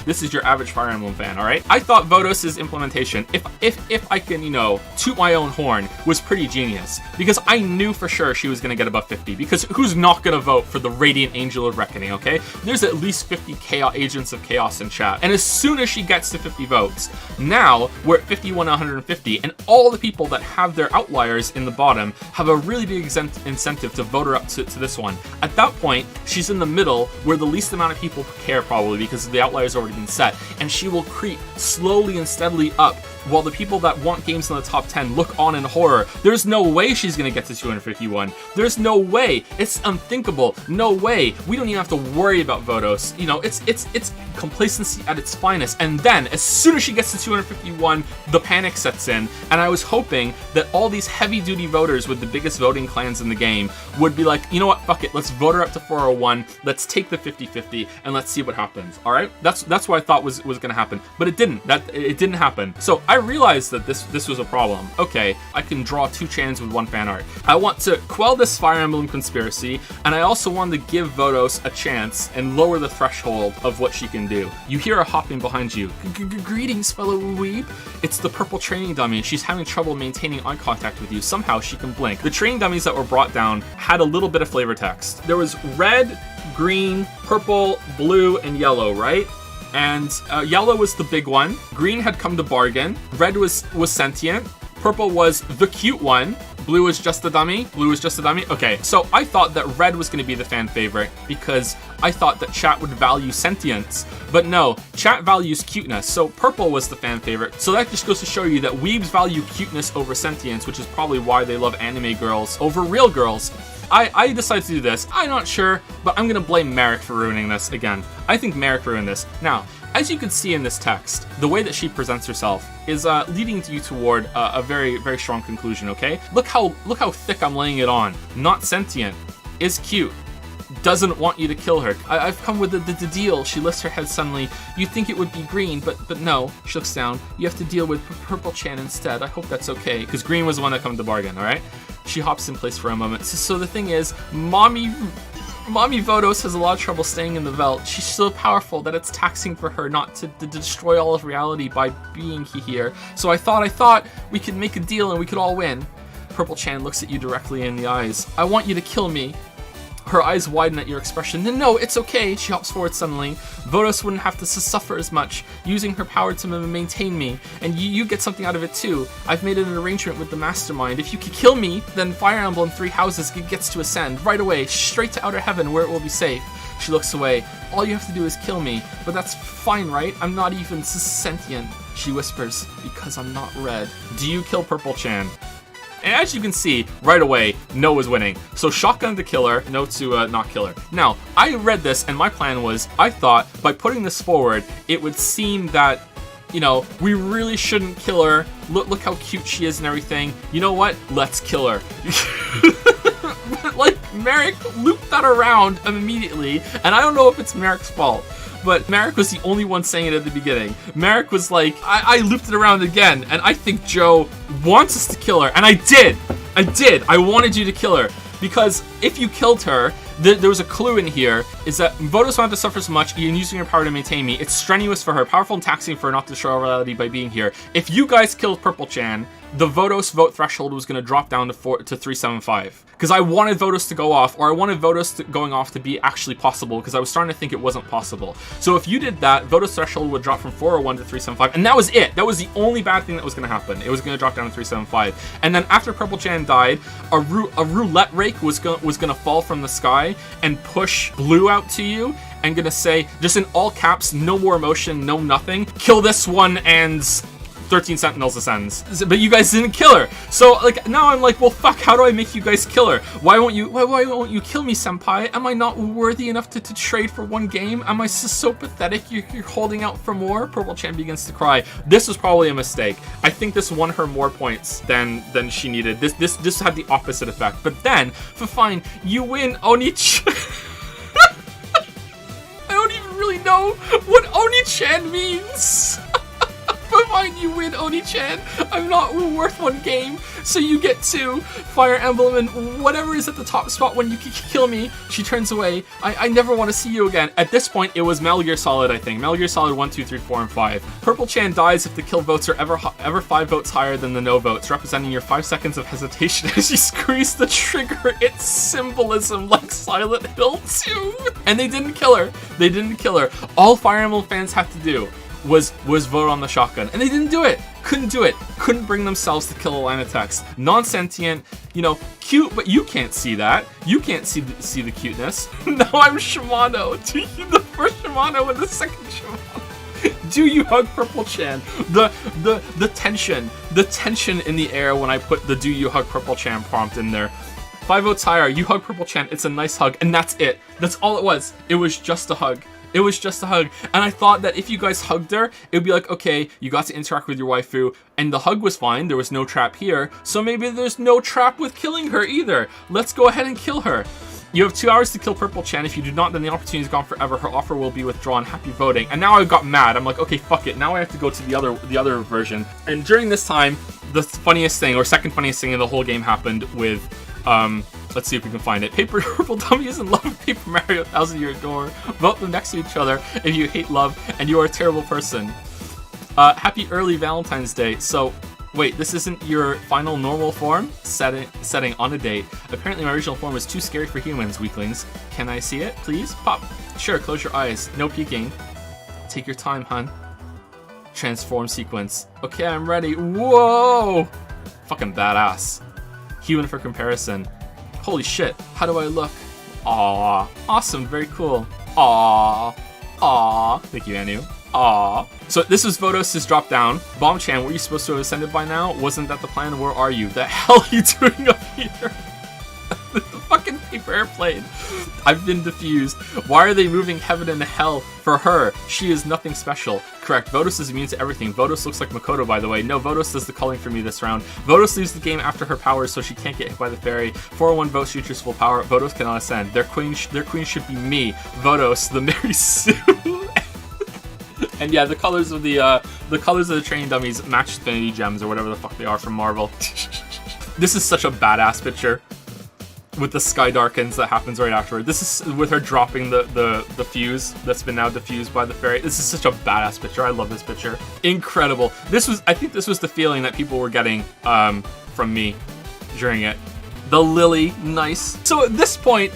This is your average Fire Emblem fan, alright? I thought Vodos' implementation, if I can, you know, toot my own corn was pretty genius, because I knew for sure she was going to get above 50, because who's not going to vote for the Radiant Angel of Reckoning, okay? There's at least 50 Agents of Chaos in chat, and as soon as she gets to 50 votes, now we're at 51 150, and all the people that have their outliers in the bottom have a really big incentive to vote her up to this one. At that point, she's in the middle, where the least amount of people care probably, because the outliers already been set, and she will creep slowly and steadily up, while the people that want games in the top 10 look on in horror. There's no way she's gonna get to 251. There's no way. It's unthinkable. No way. We don't even have to worry about Votos. You know, it's complacency at its finest. And then, as soon as she gets to 251, the panic sets in. And I was hoping that all these heavy-duty voters with the biggest voting clans in the game would be like, you know what, fuck it, let's vote her up to 401, let's take the 50-50, and let's see what happens, alright? That's what I thought was gonna happen. But it didn't. It didn't happen. So I realized that this was a problem. Okay, I can draw 2 Chans with 1 fan art. I want to quell this Fire Emblem conspiracy, and I also want to give Votos a chance and lower the threshold of what she can do. You hear her hopping behind you. Greetings, fellow weeb. It's the purple training dummy. She's having trouble maintaining eye contact with you. Somehow she can blink. The training dummies that were brought down had a little bit of flavor text. There was red, green, purple, blue, and yellow, right? And yellow was the big one. Green had come to bargain. Red was sentient. Purple was the cute one. Blue was just a dummy. Blue was just a dummy. Okay, so I thought that red was going to be the fan favorite because I thought that chat would value sentience. But no, chat values cuteness. So purple was the fan favorite. So that just goes to show you that weebs value cuteness over sentience, which is probably why they love anime girls over real girls. I decided to do this. I'm not sure, but I'm going to blame Merrick for ruining this again. I think Merrick ruined this. Now, as you can see in this text, the way that she presents herself is leading you toward a very, very strong conclusion, okay? Look how thick I'm laying it on. Not sentient. Is cute. Doesn't want you to kill her. I've come with the deal. She lifts her head suddenly. You'd think it would be green, but no. She looks down. You have to deal with purple Chan instead. I hope that's okay, because green was the one that come to bargain, alright? She hops in place for a moment. So the thing is, Mommy Votos has a lot of trouble staying in the Veld. She's so powerful that it's taxing for her not to destroy all of reality by being here. So I thought we could make a deal and we could all win. Purple Chan looks at you directly in the eyes. I want you to kill me. Her eyes widen at your expression. No, it's okay. She hops forward suddenly. Votos wouldn't have to suffer as much, using her power to maintain me. And you get something out of it too. I've made an arrangement with the mastermind. If you could kill me, then Fire Emblem 3 Houses gets to ascend right away, straight to Outer Heaven where it will be safe. She looks away. All you have to do is kill me. But that's fine, right? I'm not even sentient. She whispers, because I'm not red. Do you kill Purple Chan? And as you can see, right away, no is winning. So shotgun to kill her, no to not kill her. Now, I read this and my plan was, I thought by putting this forward, it would seem that, you know, we really shouldn't kill her. Look how cute she is and everything. You know what? Let's kill her. But like, Merrick looped that around immediately, and I don't know if it's Merrick's fault. But Merrick was the only one saying it at the beginning. Merrick was like, I looped it around again, and I think Joe wants us to kill her. And I did. I wanted you to kill her. Because if you killed her, there was a clue in here, is that Votos won't have to suffer so much in using her power to maintain me. It's strenuous for her, powerful and taxing for her not to destroy reality by being here. If you guys killed Purple Chan, the Votos vote threshold was going to drop down to 375. Because I wanted Votos to go off, or I wanted Votos going off to be actually possible, because I was starting to think it wasn't possible. So if you did that, Votos threshold would drop from 401 to 375, and that was it. That was the only bad thing that was going to happen. It was going to drop down to 375. And then after Purple Chan died, a roulette rake was going to fall from the sky and push Blue out to you, and going to say, just in all caps, no more emotion, no nothing, kill this one and 13 Sentinels ascends. But you guys didn't kill her. So like now I'm like, well fuck, how do I make you guys kill her? Why won't you kill me, senpai? Am I not worthy enough to trade for one game? Am I so pathetic you're holding out for more? Purple Chan begins to cry. This was probably a mistake. I think this won her more points than she needed. This had the opposite effect. But then, for fine, you win, Onich. I don't even really know what Oni-chan means. But fine, you win, Oni-chan. I'm not worth one game. So you get to Fire Emblem, and whatever is at the top spot when you kill me, she turns away. I never want to see you again. At this point, it was Metal Gear Solid, I think. Metal Gear Solid 1, 2, 3, 4, and 5. Purple Chan dies if the kill votes are ever 5 votes higher than the no votes, representing your 5 seconds of hesitation as you squeeze the trigger. It's symbolism like Silent Hill 2. And they didn't kill her. They didn't kill her. All Fire Emblem fans had to do was vote on the shotgun, and they didn't do it. Couldn't do it. Couldn't bring themselves to kill a line of text. Non-sentient, you know, cute, but you can't see that. You can't see the cuteness. Now I'm Shimano. Do you the first Shimano and the second Shimano? Do you hug Purple Chan? The tension in the air when I put the "Do you hug Purple Chan" prompt in there. 5 votes higher, you hug Purple Chan. It's a nice hug, and that's it. That's all it was. It was just a hug. It was just a hug. And I thought that if you guys hugged her, it would be like, okay, you got to interact with your waifu, and the hug was fine. There was no trap here. So maybe there's no trap with killing her either. Let's go ahead and kill her. You have 2 hours to kill Purple Chan. If you do not, then the opportunity is gone forever. Her offer will be withdrawn. Happy voting. And now I got mad. I'm like, okay, fuck it. Now I have to go to the other version. And during this time, the funniest thing, or second funniest thing in the whole game happened with, let's see if we can find it. Purple Dummy is in love with Paper Mario 1000 Year Door. Vote them next to each other if you hate love and you are a terrible person. Happy early Valentine's Day. So, wait, this isn't your final normal form? Setting on a date. Apparently my original form was too scary for humans, weaklings. Can I see it, please? Pop. Sure, close your eyes. No peeking. Take your time, hun. Transform sequence. Okay, I'm ready. Whoa! Fucking badass. Human for comparison. Holy shit, how do I look? Aww. Awesome, very cool. Aww. Aww. Thank you, Anu. Aww. So this was Vodos' drop down. Bomb-chan, were you supposed to have ascended by now? Wasn't that the plan? Where are you? The hell are you doing up here? The fucking paper airplane. I've been diffused. Why are they moving heaven and hell for her? She is nothing special. Correct. Vodos is immune to everything. Vodos looks like Makoto, by the way. No, Vodos does the culling for me this round. Vodos leaves the game after her powers, so she can't get hit by the fairy. 401 votes reaches full power. Vodos cannot ascend. Their queen should be me. Vodos, the Mary Sue. And yeah, the colors of the training dummies match Infinity Gems or whatever the fuck they are from Marvel. This is such a badass picture. With the sky darkens that happens right afterward. This is with her dropping the fuse that's been now diffused by the fairy. This is such a badass picture. I love this picture. Incredible. I think this was the feeling that people were getting from me during it. The lily, nice. So at this point,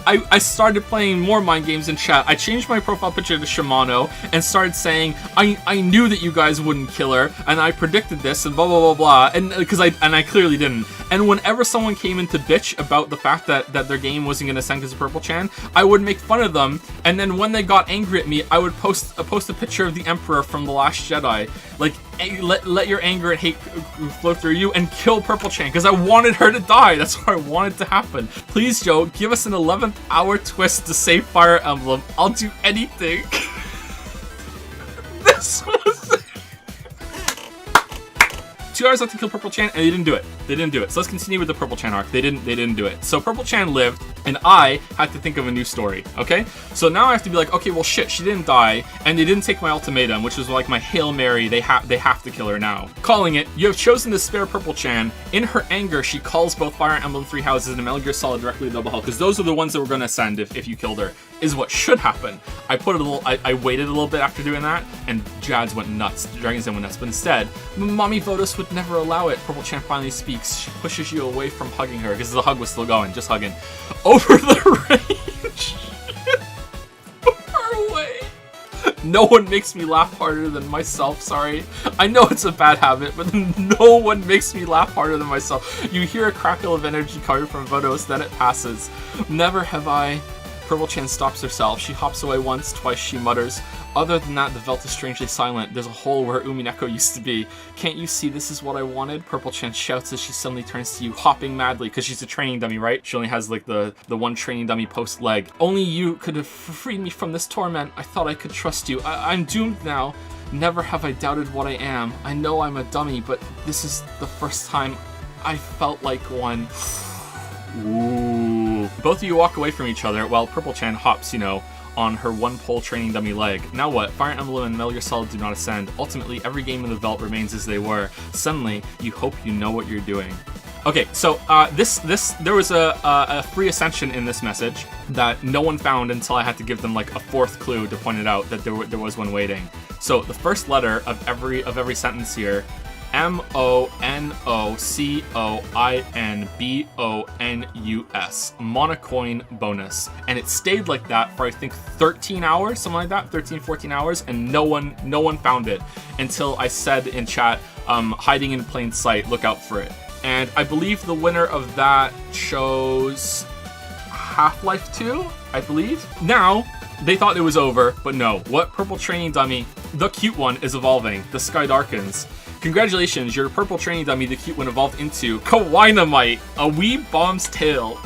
I started playing more mind games in chat. I changed my profile picture to Shimano and started saying, I knew that you guys wouldn't kill her, and I predicted this, and blah, blah, blah, blah, and because I clearly didn't. And whenever someone came in to bitch about the fact that their game wasn't going to send because of Purple Chan, I would make fun of them, and then when they got angry at me, I would post a picture of the Emperor from The Last Jedi. Like, let your anger and hate flow through you and kill Purple Chan, because I wanted her to die. That's what I wanted to happen. Please, Joe, give us an 11th hour twist to save Fire Emblem. I'll do anything. This was... 2 hours left to kill Purple Chan, and they didn't do it. They didn't do it. So let's continue with the Purple Chan arc. They didn't do it. So Purple Chan lived, and I had to think of a new story, okay? So now I have to be like, okay, well shit, she didn't die, and they didn't take my ultimatum, which was like my Hail Mary, they have to kill her now. Calling it, you have chosen to spare Purple Chan. In her anger, she calls both Fire Emblem Three Houses and Metal Gear Solid directly to Double Hell, because those are the ones that were gonna send if you killed her, is what should happen. I waited a little bit after doing that, and Jads went nuts, Dragon's Den went nuts, but instead, Mommy Vodos would never allow it. Purple Chan finally speaks. She pushes you away from hugging her, because the hug was still going, just hugging. Over the range. Far away. No one makes me laugh harder than myself, sorry. I know it's a bad habit, but no one makes me laugh harder than myself. You hear a crackle of energy coming from Vodos, then it passes. Never have I... Purple Chan stops herself. She hops away once, twice she mutters. Other than that, the veldt is strangely silent. There's a hole where Umineko used to be. Can't you see this is what I wanted? Purple Chan shouts as she suddenly turns to you, hopping madly, because she's a training dummy, right? She only has like the one training dummy post leg. Only you could have freed me from this torment. I thought I could trust you. I'm doomed now. Never have I doubted what I am. I know I'm a dummy, but this is the first time I felt like one. Ooh. Both of you walk away from each other while Purple Chan hops, you know, on her one-pole training dummy leg. Now what? Fire Emblem and Metal Gear Solid do not ascend. Ultimately, every game in the vault remains as they were. Suddenly, you hope you know what you're doing. Okay, so there was a free ascension in this message that no one found until I had to give them like a fourth clue to point it out that there was one waiting. So the first letter of every sentence here, MONOCOINBONUS, monocoin bonus, and it stayed like that for I think 13 hours, something like that, 13, 14 hours, and no one found it until I said in chat, hiding in plain sight, look out for it. And I believe the winner of that chose Half-Life 2, I believe. Now, they thought it was over, but no. What purple training dummy? The cute one is evolving. The sky darkens. Congratulations, your purple training dummy, the cute one, evolved into Kawainomite, a wee bomb's tail.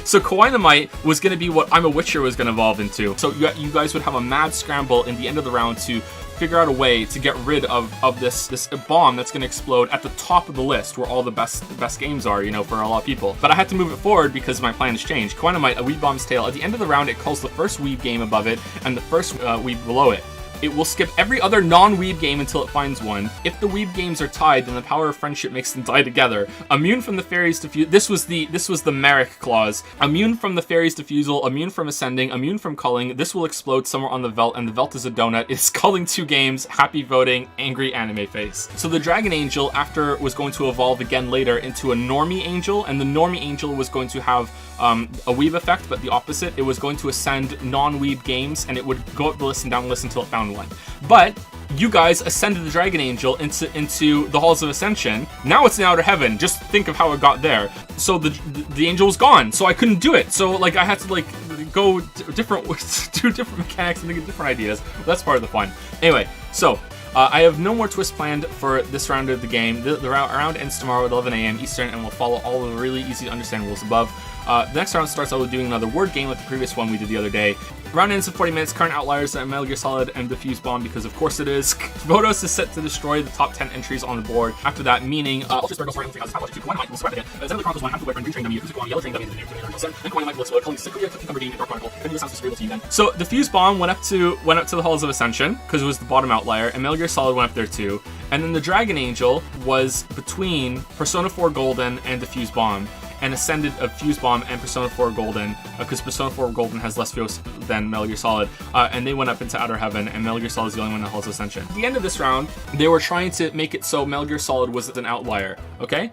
So Kawainomite was going to be what I'm a Witcher was going to evolve into. So you guys would have a mad scramble in the end of the round to figure out a way to get rid of this bomb that's going to explode at the top of the list where all the best games are, you know, for a lot of people. But I had to move it forward because my plan has changed. Kawainomite, a Weeb Bomb's Tail. At the end of the round, it calls the first Weeb game above it and the first Weeb below it. It will skip every other non-Weeb game until it finds one. If the Weeb games are tied, then the power of friendship makes them die together. Immune from the fairies' diffusal. This was the Merrick clause. Immune from the fairies' diffusal, immune from ascending, immune from culling. This will explode somewhere on the Velt, and the Velt is a donut. It's culling 2 games. Happy voting. Angry anime face. So the Dragon Angel, after, was going to evolve again later into a Normie Angel, and the Normie Angel was going to have a Weeb effect, but the opposite. It was going to ascend non-Weeb games, and it would go up the list and down the list until it found one. But you guys ascended the Dragon Angel into the Halls of Ascension. Now it's in Outer Heaven. Just think of how it got there. So the angel was gone, so I couldn't do it. So like I had to like go do different mechanics and think of different ideas. That's part of the fun. Anyway, so I have no more twists planned for this round of the game. The round ends tomorrow at 11 a.m. Eastern and will follow all the really easy to understand rules above. The next round starts out with doing another word game like the previous one we did the other day. Round ends in 40 minutes. Current outliers are Metal Gear Solid and the Fuse Bomb, because of course it is. Votos is set to destroy the top 10 entries on the board. After that, meaning Ultra Sparkle Story 3000 Half-Life 2, Kawainomite will scrap again. Zeno the Chronicles 1, Half the Boyfriend, Green Train Dummy, Fusical Yellow Train Dummy, the New and Kawainomite will explode, calling Cyclia, Cucumber Dean, Dark Chronicle, and the sounds of team then. So the Fuse Bomb went up to the Halls of Ascension, because it was the bottom outlier, and Metal Gear Solid went up there too. And then the Dragon Angel was between Persona 4 Golden and the Fuse Bomb, and ascended of Fuse Bomb and Persona 4 Golden, because Persona 4 Golden has less Fuse than Metal Gear Solid, and they went up into Outer Heaven, and Metal Gear Solid is the only one in the Halls of Ascension. At the end of this round, they were trying to make it so Metal Gear Solid was an outlier, okay?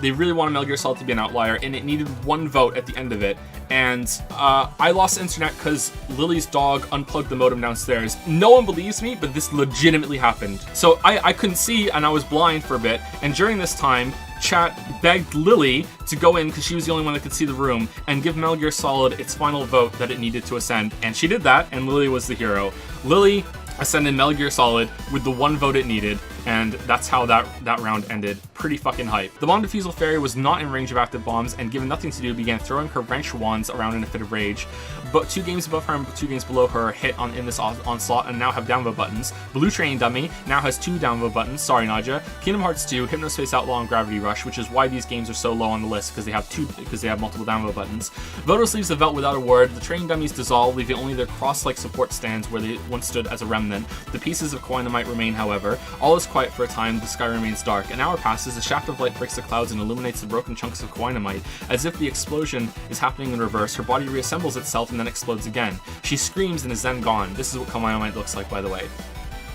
They really wanted Metal Gear Solid to be an outlier, and it needed one vote at the end of it. And I lost internet because Lily's dog unplugged the modem downstairs. No one believes me, but this legitimately happened. So I couldn't see, and I was blind for a bit, and during this time, chat begged Lily to go in because she was the only one that could see the room and give Metal Gear Solid its final vote that it needed to ascend, and she did that, and Lily was the hero. Lily ascended Metal Gear Solid with the one vote it needed, and that's how that round ended. Pretty fucking hype. The bomb defusal fairy was not in range of active bombs, and given nothing to do, began throwing her wrench wands around in a fit of rage. But 2 games above her and 2 games below her hit in this onslaught and now have downvote buttons. Blue Training Dummy now has 2 downvote buttons. Sorry, Naja. Kingdom Hearts 2, Hypnospace Outlaw, and Gravity Rush, which is why these games are so low on the list, because they have multiple downvote buttons. Votos leaves the Velt without a word. The Training Dummies dissolve, leaving only their cross-like support stands where they once stood as a remnant. The pieces of Kawainomite remain, however. All is quiet for a time. The sky remains dark. An hour passes. A shaft of light breaks the clouds and illuminates the broken chunks of Kawainomite. As if the explosion is happening in reverse, her body reassembles itself and then explodes again. She screams and is then gone. This is what Kawainomite looks like, by the way.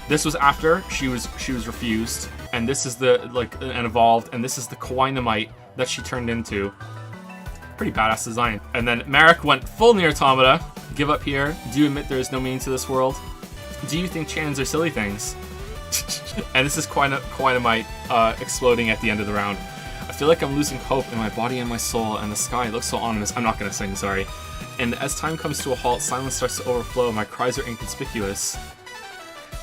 This was after she was refused, and this is and evolved, and this is the Kawainomite that she turned into. Pretty badass design. And then Marek went full Nier Automata. Give up here. Do you admit there is no meaning to this world? Do you think chans are silly things? And this is Kawainomite exploding at the end of the round. I feel like I'm losing hope in my body and my soul, and the sky looks so ominous. I'm not gonna sing, sorry. And as time comes to a halt, silence starts to overflow. My cries are inconspicuous.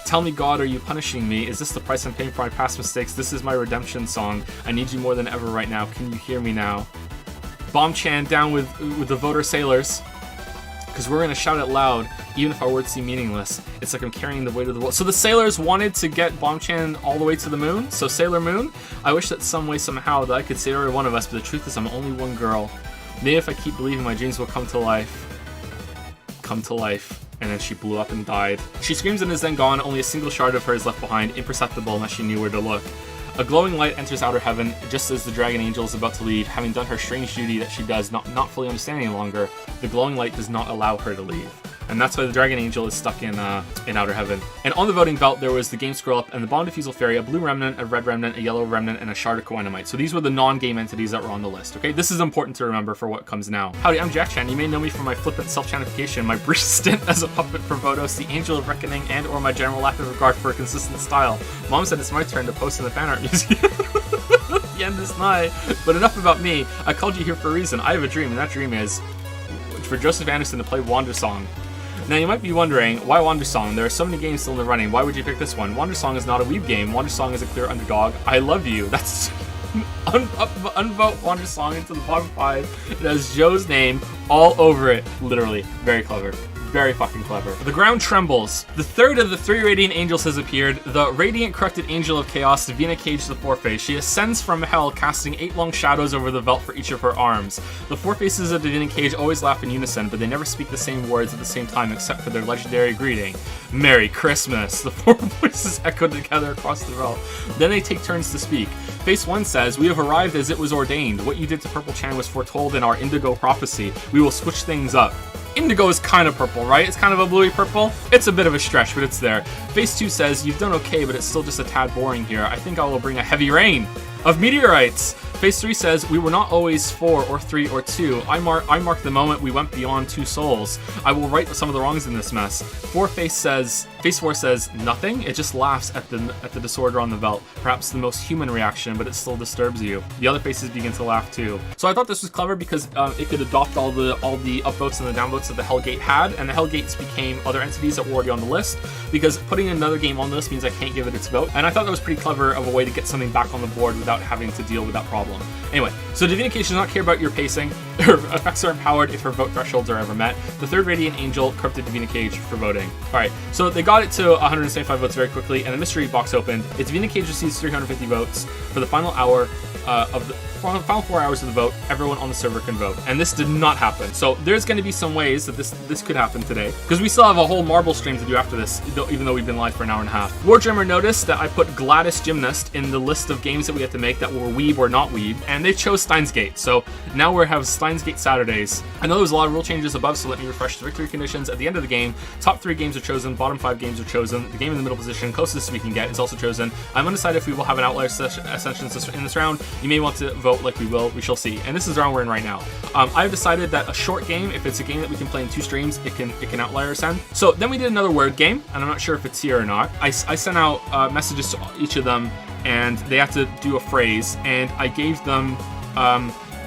Tell me, God, are you punishing me? Is this the price I'm paying for my past mistakes? This is my redemption song. I need you more than ever right now. Can you hear me now? Bomb-chan down with the voter sailors, because we're gonna shout it loud, even if our words seem meaningless. It's like I'm carrying the weight of the world. So the sailors wanted to get Bomb-chan all the way to the moon. So Sailor Moon, I wish that some way, somehow, that I could save every one of us. But the truth is, I'm only one girl. Maybe if I keep believing, my dreams will come to life. come to life. And then she blew up and died. She screams and is then gone. Only a single shard of her is left behind, imperceptible unless she knew where to look. A glowing light enters outer heaven just as the dragon angel is about to leave. Having done her strange duty that she does, not fully understanding any longer, the glowing light does not allow her to leave. And that's why the dragon angel is stuck in outer heaven. And on the voting belt, there was the game scroll up and the bomb defusal fairy, a blue remnant, a red remnant, a yellow remnant, and a shard of coinamite. So these were the non-game entities that were on the list, okay? This is important to remember for what comes now. Howdy, I'm Jack Chan. You may know me from my flippant self-chanification, my brief stint as a puppet for Vodos, the Angel of Reckoning, and or my general lack of regard for a consistent style. Mom said it's my turn to post in the fan art museum. The end is nigh. But enough about me. I called you here for a reason. I have a dream, and that dream is for Joseph Anderson to play Wandersong. Now you might be wondering, why Wandersong? There are so many games still in the running. Why would you pick this one? Wandersong is not a weeb game. Wandersong is a clear underdog. I love you. That's unvote Wandersong into the bottom 5. It has Joe's name all over it. Literally. Very clever. Very fucking clever. The ground trembles. The third of the 3 Radiant Angels has appeared. The Radiant Corrupted Angel of Chaos, Divina Cage the Four-Face. She ascends from hell, casting 8 long shadows over the veldt for each of her arms. The Four Faces of Divina Cage always laugh in unison, but they never speak the same words at the same time except for their legendary greeting. Merry Christmas. The 4 voices echo together across the veldt. Then they take turns to speak. Face 1 says, "We have arrived as it was ordained. What you did to Purple Chan was foretold in our Indigo prophecy. We will switch things up." Indigo is kind of purple, right? It's kind of a bluey purple. It's a bit of a stretch, but it's there. Phase 2 says, "You've done okay, but it's still just a tad boring here. I think I will bring a heavy rain of meteorites." Phase 3 says, "We were not always 4 or 3 or 2. I mark the moment we went beyond 2 souls. I will right some of the wrongs in this mess." Phase 4 says, "Nothing." It just laughs at the disorder on the veldt. Perhaps the most human reaction, but it still disturbs you. The other faces begin to laugh too. So I thought this was clever because it could adopt all the upvotes and the downvotes that the Hellgate had, and the Hellgates became other entities that were already on the list, because putting another game on the list means I can't give it its vote. And I thought that was pretty clever of a way to get something back on the board without having to deal with that problem. Anyway, so Divina Cage does not care about your pacing. Her effects are empowered if her vote thresholds are ever met. The 3rd Radiant Angel corrupted Divina Cage for voting. Alright, so they got it to 175 votes very quickly, and the mystery box opened. It's Divina Cage receives 350 votes. For the final hour of the final 4 hours of the vote, everyone on the server can vote. And this did not happen. So there's going to be some ways that this could happen today, because we still have a whole marble stream to do after this, even though we've been live for an hour and a half. Wardrummer noticed that I put Gladys Gymnast in the list of games that we had to make that were weeb or not weeb, and they chose Steins Gate. So now we have Steins Gate Saturdays. I know there's a lot of rule changes above, so let me refresh the victory conditions. At the end of the game, top 3 games are chosen, bottom 5 games are chosen. The game in the middle position, closest we can get, is also chosen. I'm undecided if we will have an outlier ascension in this round. You may want to vote like we will. We shall see. And this is the round we're in right now. I've decided that a short game, if it's a game that we can play in 2 streams, it can outlier ascend. So then we did another word game, and I'm not sure if it's here or not. I sent out messages to each of them, and they had to do a phrase, and I gave them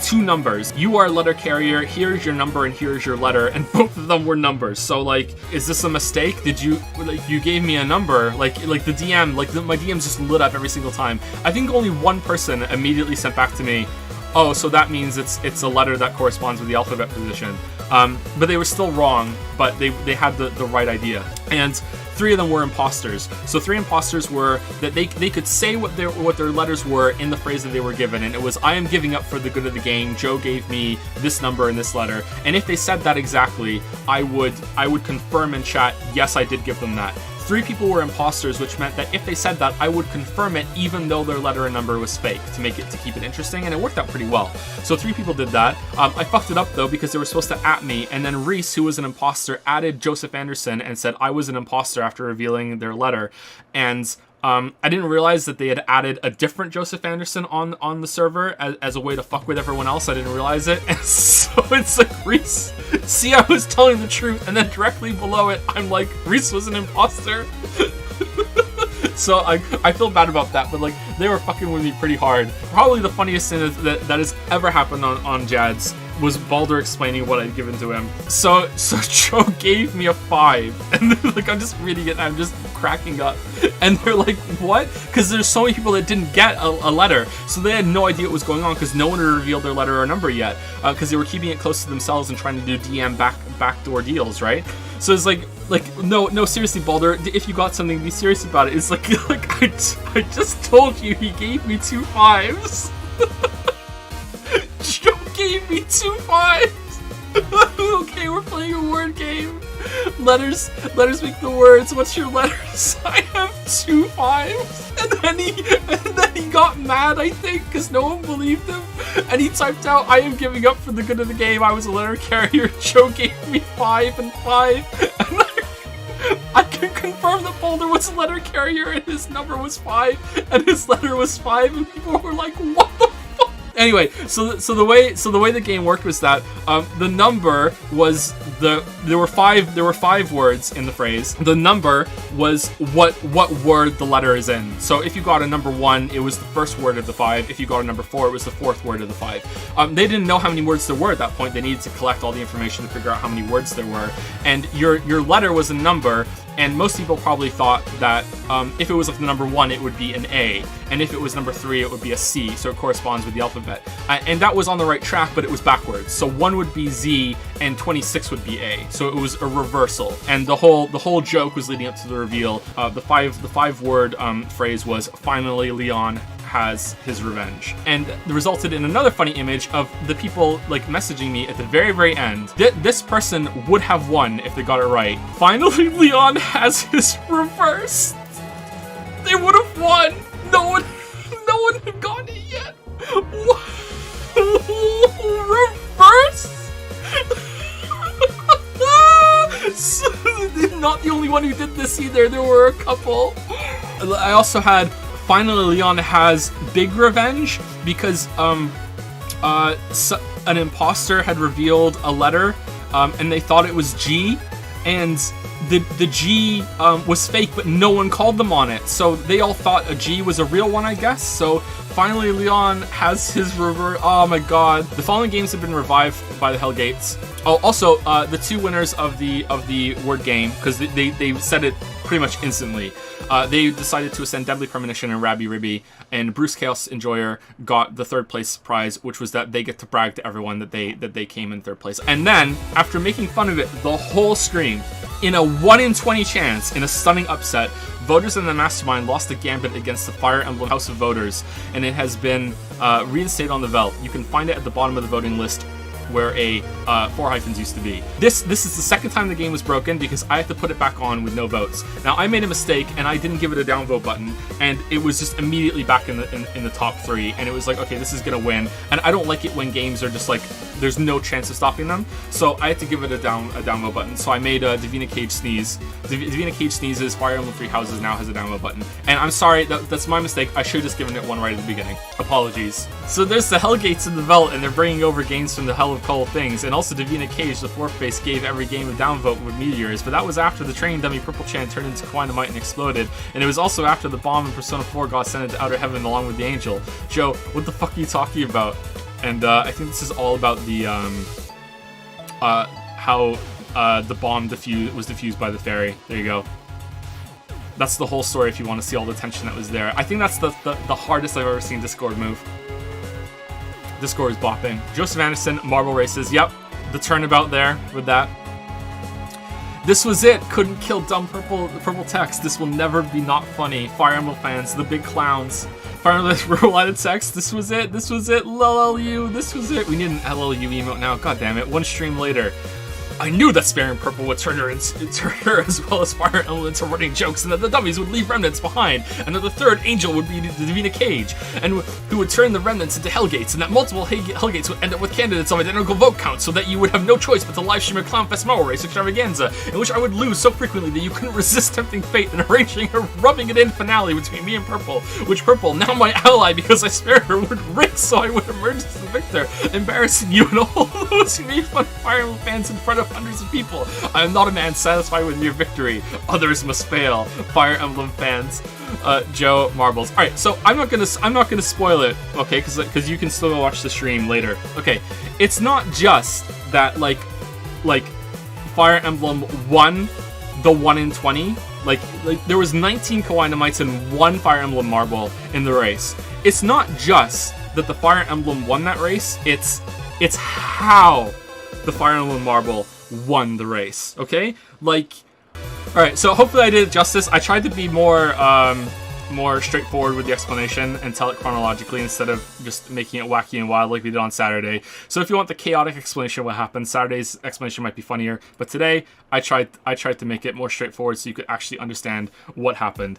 2 numbers. You are a letter carrier, here's your number and here's your letter, and both of them were numbers. So like, is this a mistake? Did you, like, you gave me a number, like the DM, my DMs just lit up every single time. I think only one person immediately sent back to me, "Oh, so that means it's a letter that corresponds with the alphabet position." But they were still wrong, but they had the right idea. And 3 of them were imposters. So 3 imposters were that they could say what their letters were in the phrase that they were given, and it was, "I am giving up for the good of the game. Joe gave me this number and this letter." And if they said that exactly, I would confirm in chat, yes, I did give them that. 3 people were imposters, which meant that if they said that, I would confirm it even though their letter and number was fake to keep it interesting, and it worked out pretty well. So 3 people did that. I fucked it up though because they were supposed to at me, and then Reese, who was an imposter, added Joseph Anderson and said I was an imposter after revealing their letter. And I didn't realize that they had added a different Joseph Anderson on the server as a way to fuck with everyone else. I didn't realize it. And so it's like, Reese, see, I was telling the truth. And then directly below it, I'm like, Reese was an imposter. So I feel bad about that, but like, they were fucking with me pretty hard. Probably the funniest thing that has ever happened on Jads was Baldur explaining what I'd given to him. So Joe gave me a 5, and like, I'm just reading it, and I'm just cracking up, and they're like, "What?" Because there's so many people that didn't get a letter, so they had no idea what was going on because no one had revealed their letter or number yet, because they were keeping it close to themselves and trying to do DM backdoor deals, right? So it's like no, seriously, Baldur, if you got something, be serious about it. It's like I just told you he gave me 2 5s. Joe gave me 2 5s. Okay, we're playing a word game. Letters make the words. What's your letters? I have 2 5s. And then he got mad, I think, because no one believed him. And he typed out, "I am giving up for the good of the game. I was a letter carrier. Joe gave me 5 and 5." And I can confirm that Boulder was a letter carrier and his number was 5 and his letter was 5, and people were like, "What the fuck?" Anyway, so the way the game worked was that the number was there were 5 words in the phrase. The number was what word the letter is in. So if you got a number 1, it was the first word of the 5. If you got a number 4, it was the 4th word of the 5. They didn't know how many words there were at that point. They needed to collect all the information to figure out how many words there were. And your letter was a number. And most people probably thought that if it was like the number 1, it would be an A, and if it was number 3, it would be a C, so it corresponds with the alphabet. And that was on the right track, but it was backwards. So 1 would be Z, and 26 would be A. So it was a reversal. And the whole joke was leading up to the reveal. The 5-word phrase was, "Finally, Leon has his revenge," and resulted in another funny image of the people like messaging me at the very, very end. This person would have won if they got it right. Finally, Leon has his reverse. They would have won. No one had gotten it yet. Reverse. Not the only one who did this either. There were a couple. I also had, "Finally, Leon has big revenge," because an imposter had revealed a letter, and they thought it was G, and the G was fake, but no one called them on it. So they all thought a G was a real one, I guess. So finally, Leon has his reverse. Oh my god! The following games have been revived by the Hellgates. Oh, also, the 2 winners of the word game, because they said it pretty much instantly. They decided to ascend Deadly Premonition and Rabby Ribby, and Bruce Chaos Enjoyer got the 3rd place prize, which was that they get to brag to everyone that they came in 3rd place. And then, after making fun of it the whole stream, in a 1 in 20 chance, in a stunning upset, voters in the Mastermind lost the gambit against the Fire Emblem House of Voters, and it has been reinstated on the Veldt. You can find it at the bottom of the voting list, where a 4 hyphens used to be. This is the second time the game was broken because I had to put it back on with no votes. Now I made a mistake and I didn't give it a downvote button, and it was just immediately back in the top 3, and it was like, okay, this is gonna win. And I don't like it when games are just like there's no chance of stopping them, so I had to give it a downvote button. So I made Davina Cage sneeze. Davina Cage sneezes. Fire Emblem Three Houses now has a downvote button, and I'm sorry, that's my mistake. I should have just given it one right at the beginning. Apologies. So there's the Hellgates in the Veldt, and they're bringing over games from the Hell of Cold Things, and also Davina Cage, the 4th base, gave every game a downvote with meteors, but that was after the training dummy Purple Chan turned into Kawaii and exploded, and it was also after the bomb in Persona 4 got sent into Outer Heaven along with the Angel. Joe, what the fuck are you talking about? And I think this is all about the how the bomb was diffused by the fairy. There you go. That's the whole story if you want to see all the tension that was there. I think that's the hardest I've ever seen Discord move. Discord is bopping. Joseph Anderson, Marble Races. Yep, the turnabout there with that. This was it. Couldn't kill dumb purple text. This will never be not funny. Fire Emblem fans, the big clowns. Fire Emblem related text. This was it. This was it. LLU. This was it. We need an LLU emote now. God damn it. 1 stream later. I knew that sparing purple would turn her as well as Fire Emblem into running jokes, and that the dummies would leave remnants behind, and that the 3rd angel would be the Davina Cage, and who would turn the remnants into Hellgates, and that multiple Hellgates would end up with candidates of identical vote count, so that you would have no choice but to live stream a Clownfest Marble Race extravaganza, in which I would lose so frequently that you couldn't resist tempting fate and arranging a rubbing it in finale between me and Purple, which Purple, now my ally because I spared her, would risk so I would emerge as the victor, embarrassing you and all those who made fun of Fire Emblem fans in front of hundreds of people. I am not a man satisfied with mere victory. Others must fail. Fire Emblem fans. Joe Marbles. All right, so I'm not gonna spoil it, okay? Because you can still go watch the stream later. Okay, it's not just that like Fire Emblem won the 1 in 20. Like there was 19 Kawaii Mites and 1 Fire Emblem Marble in the race. It's not just that the Fire Emblem won that race. It's how the Fire Emblem Marble won the race, okay? Like, alright, so hopefully I did it justice. I tried to be more more straightforward with the explanation and tell it chronologically instead of just making it wacky and wild like we did on Saturday. So if you want the chaotic explanation of what happened, Saturday's explanation might be funnier. But today, I tried to make it more straightforward so you could actually understand what happened.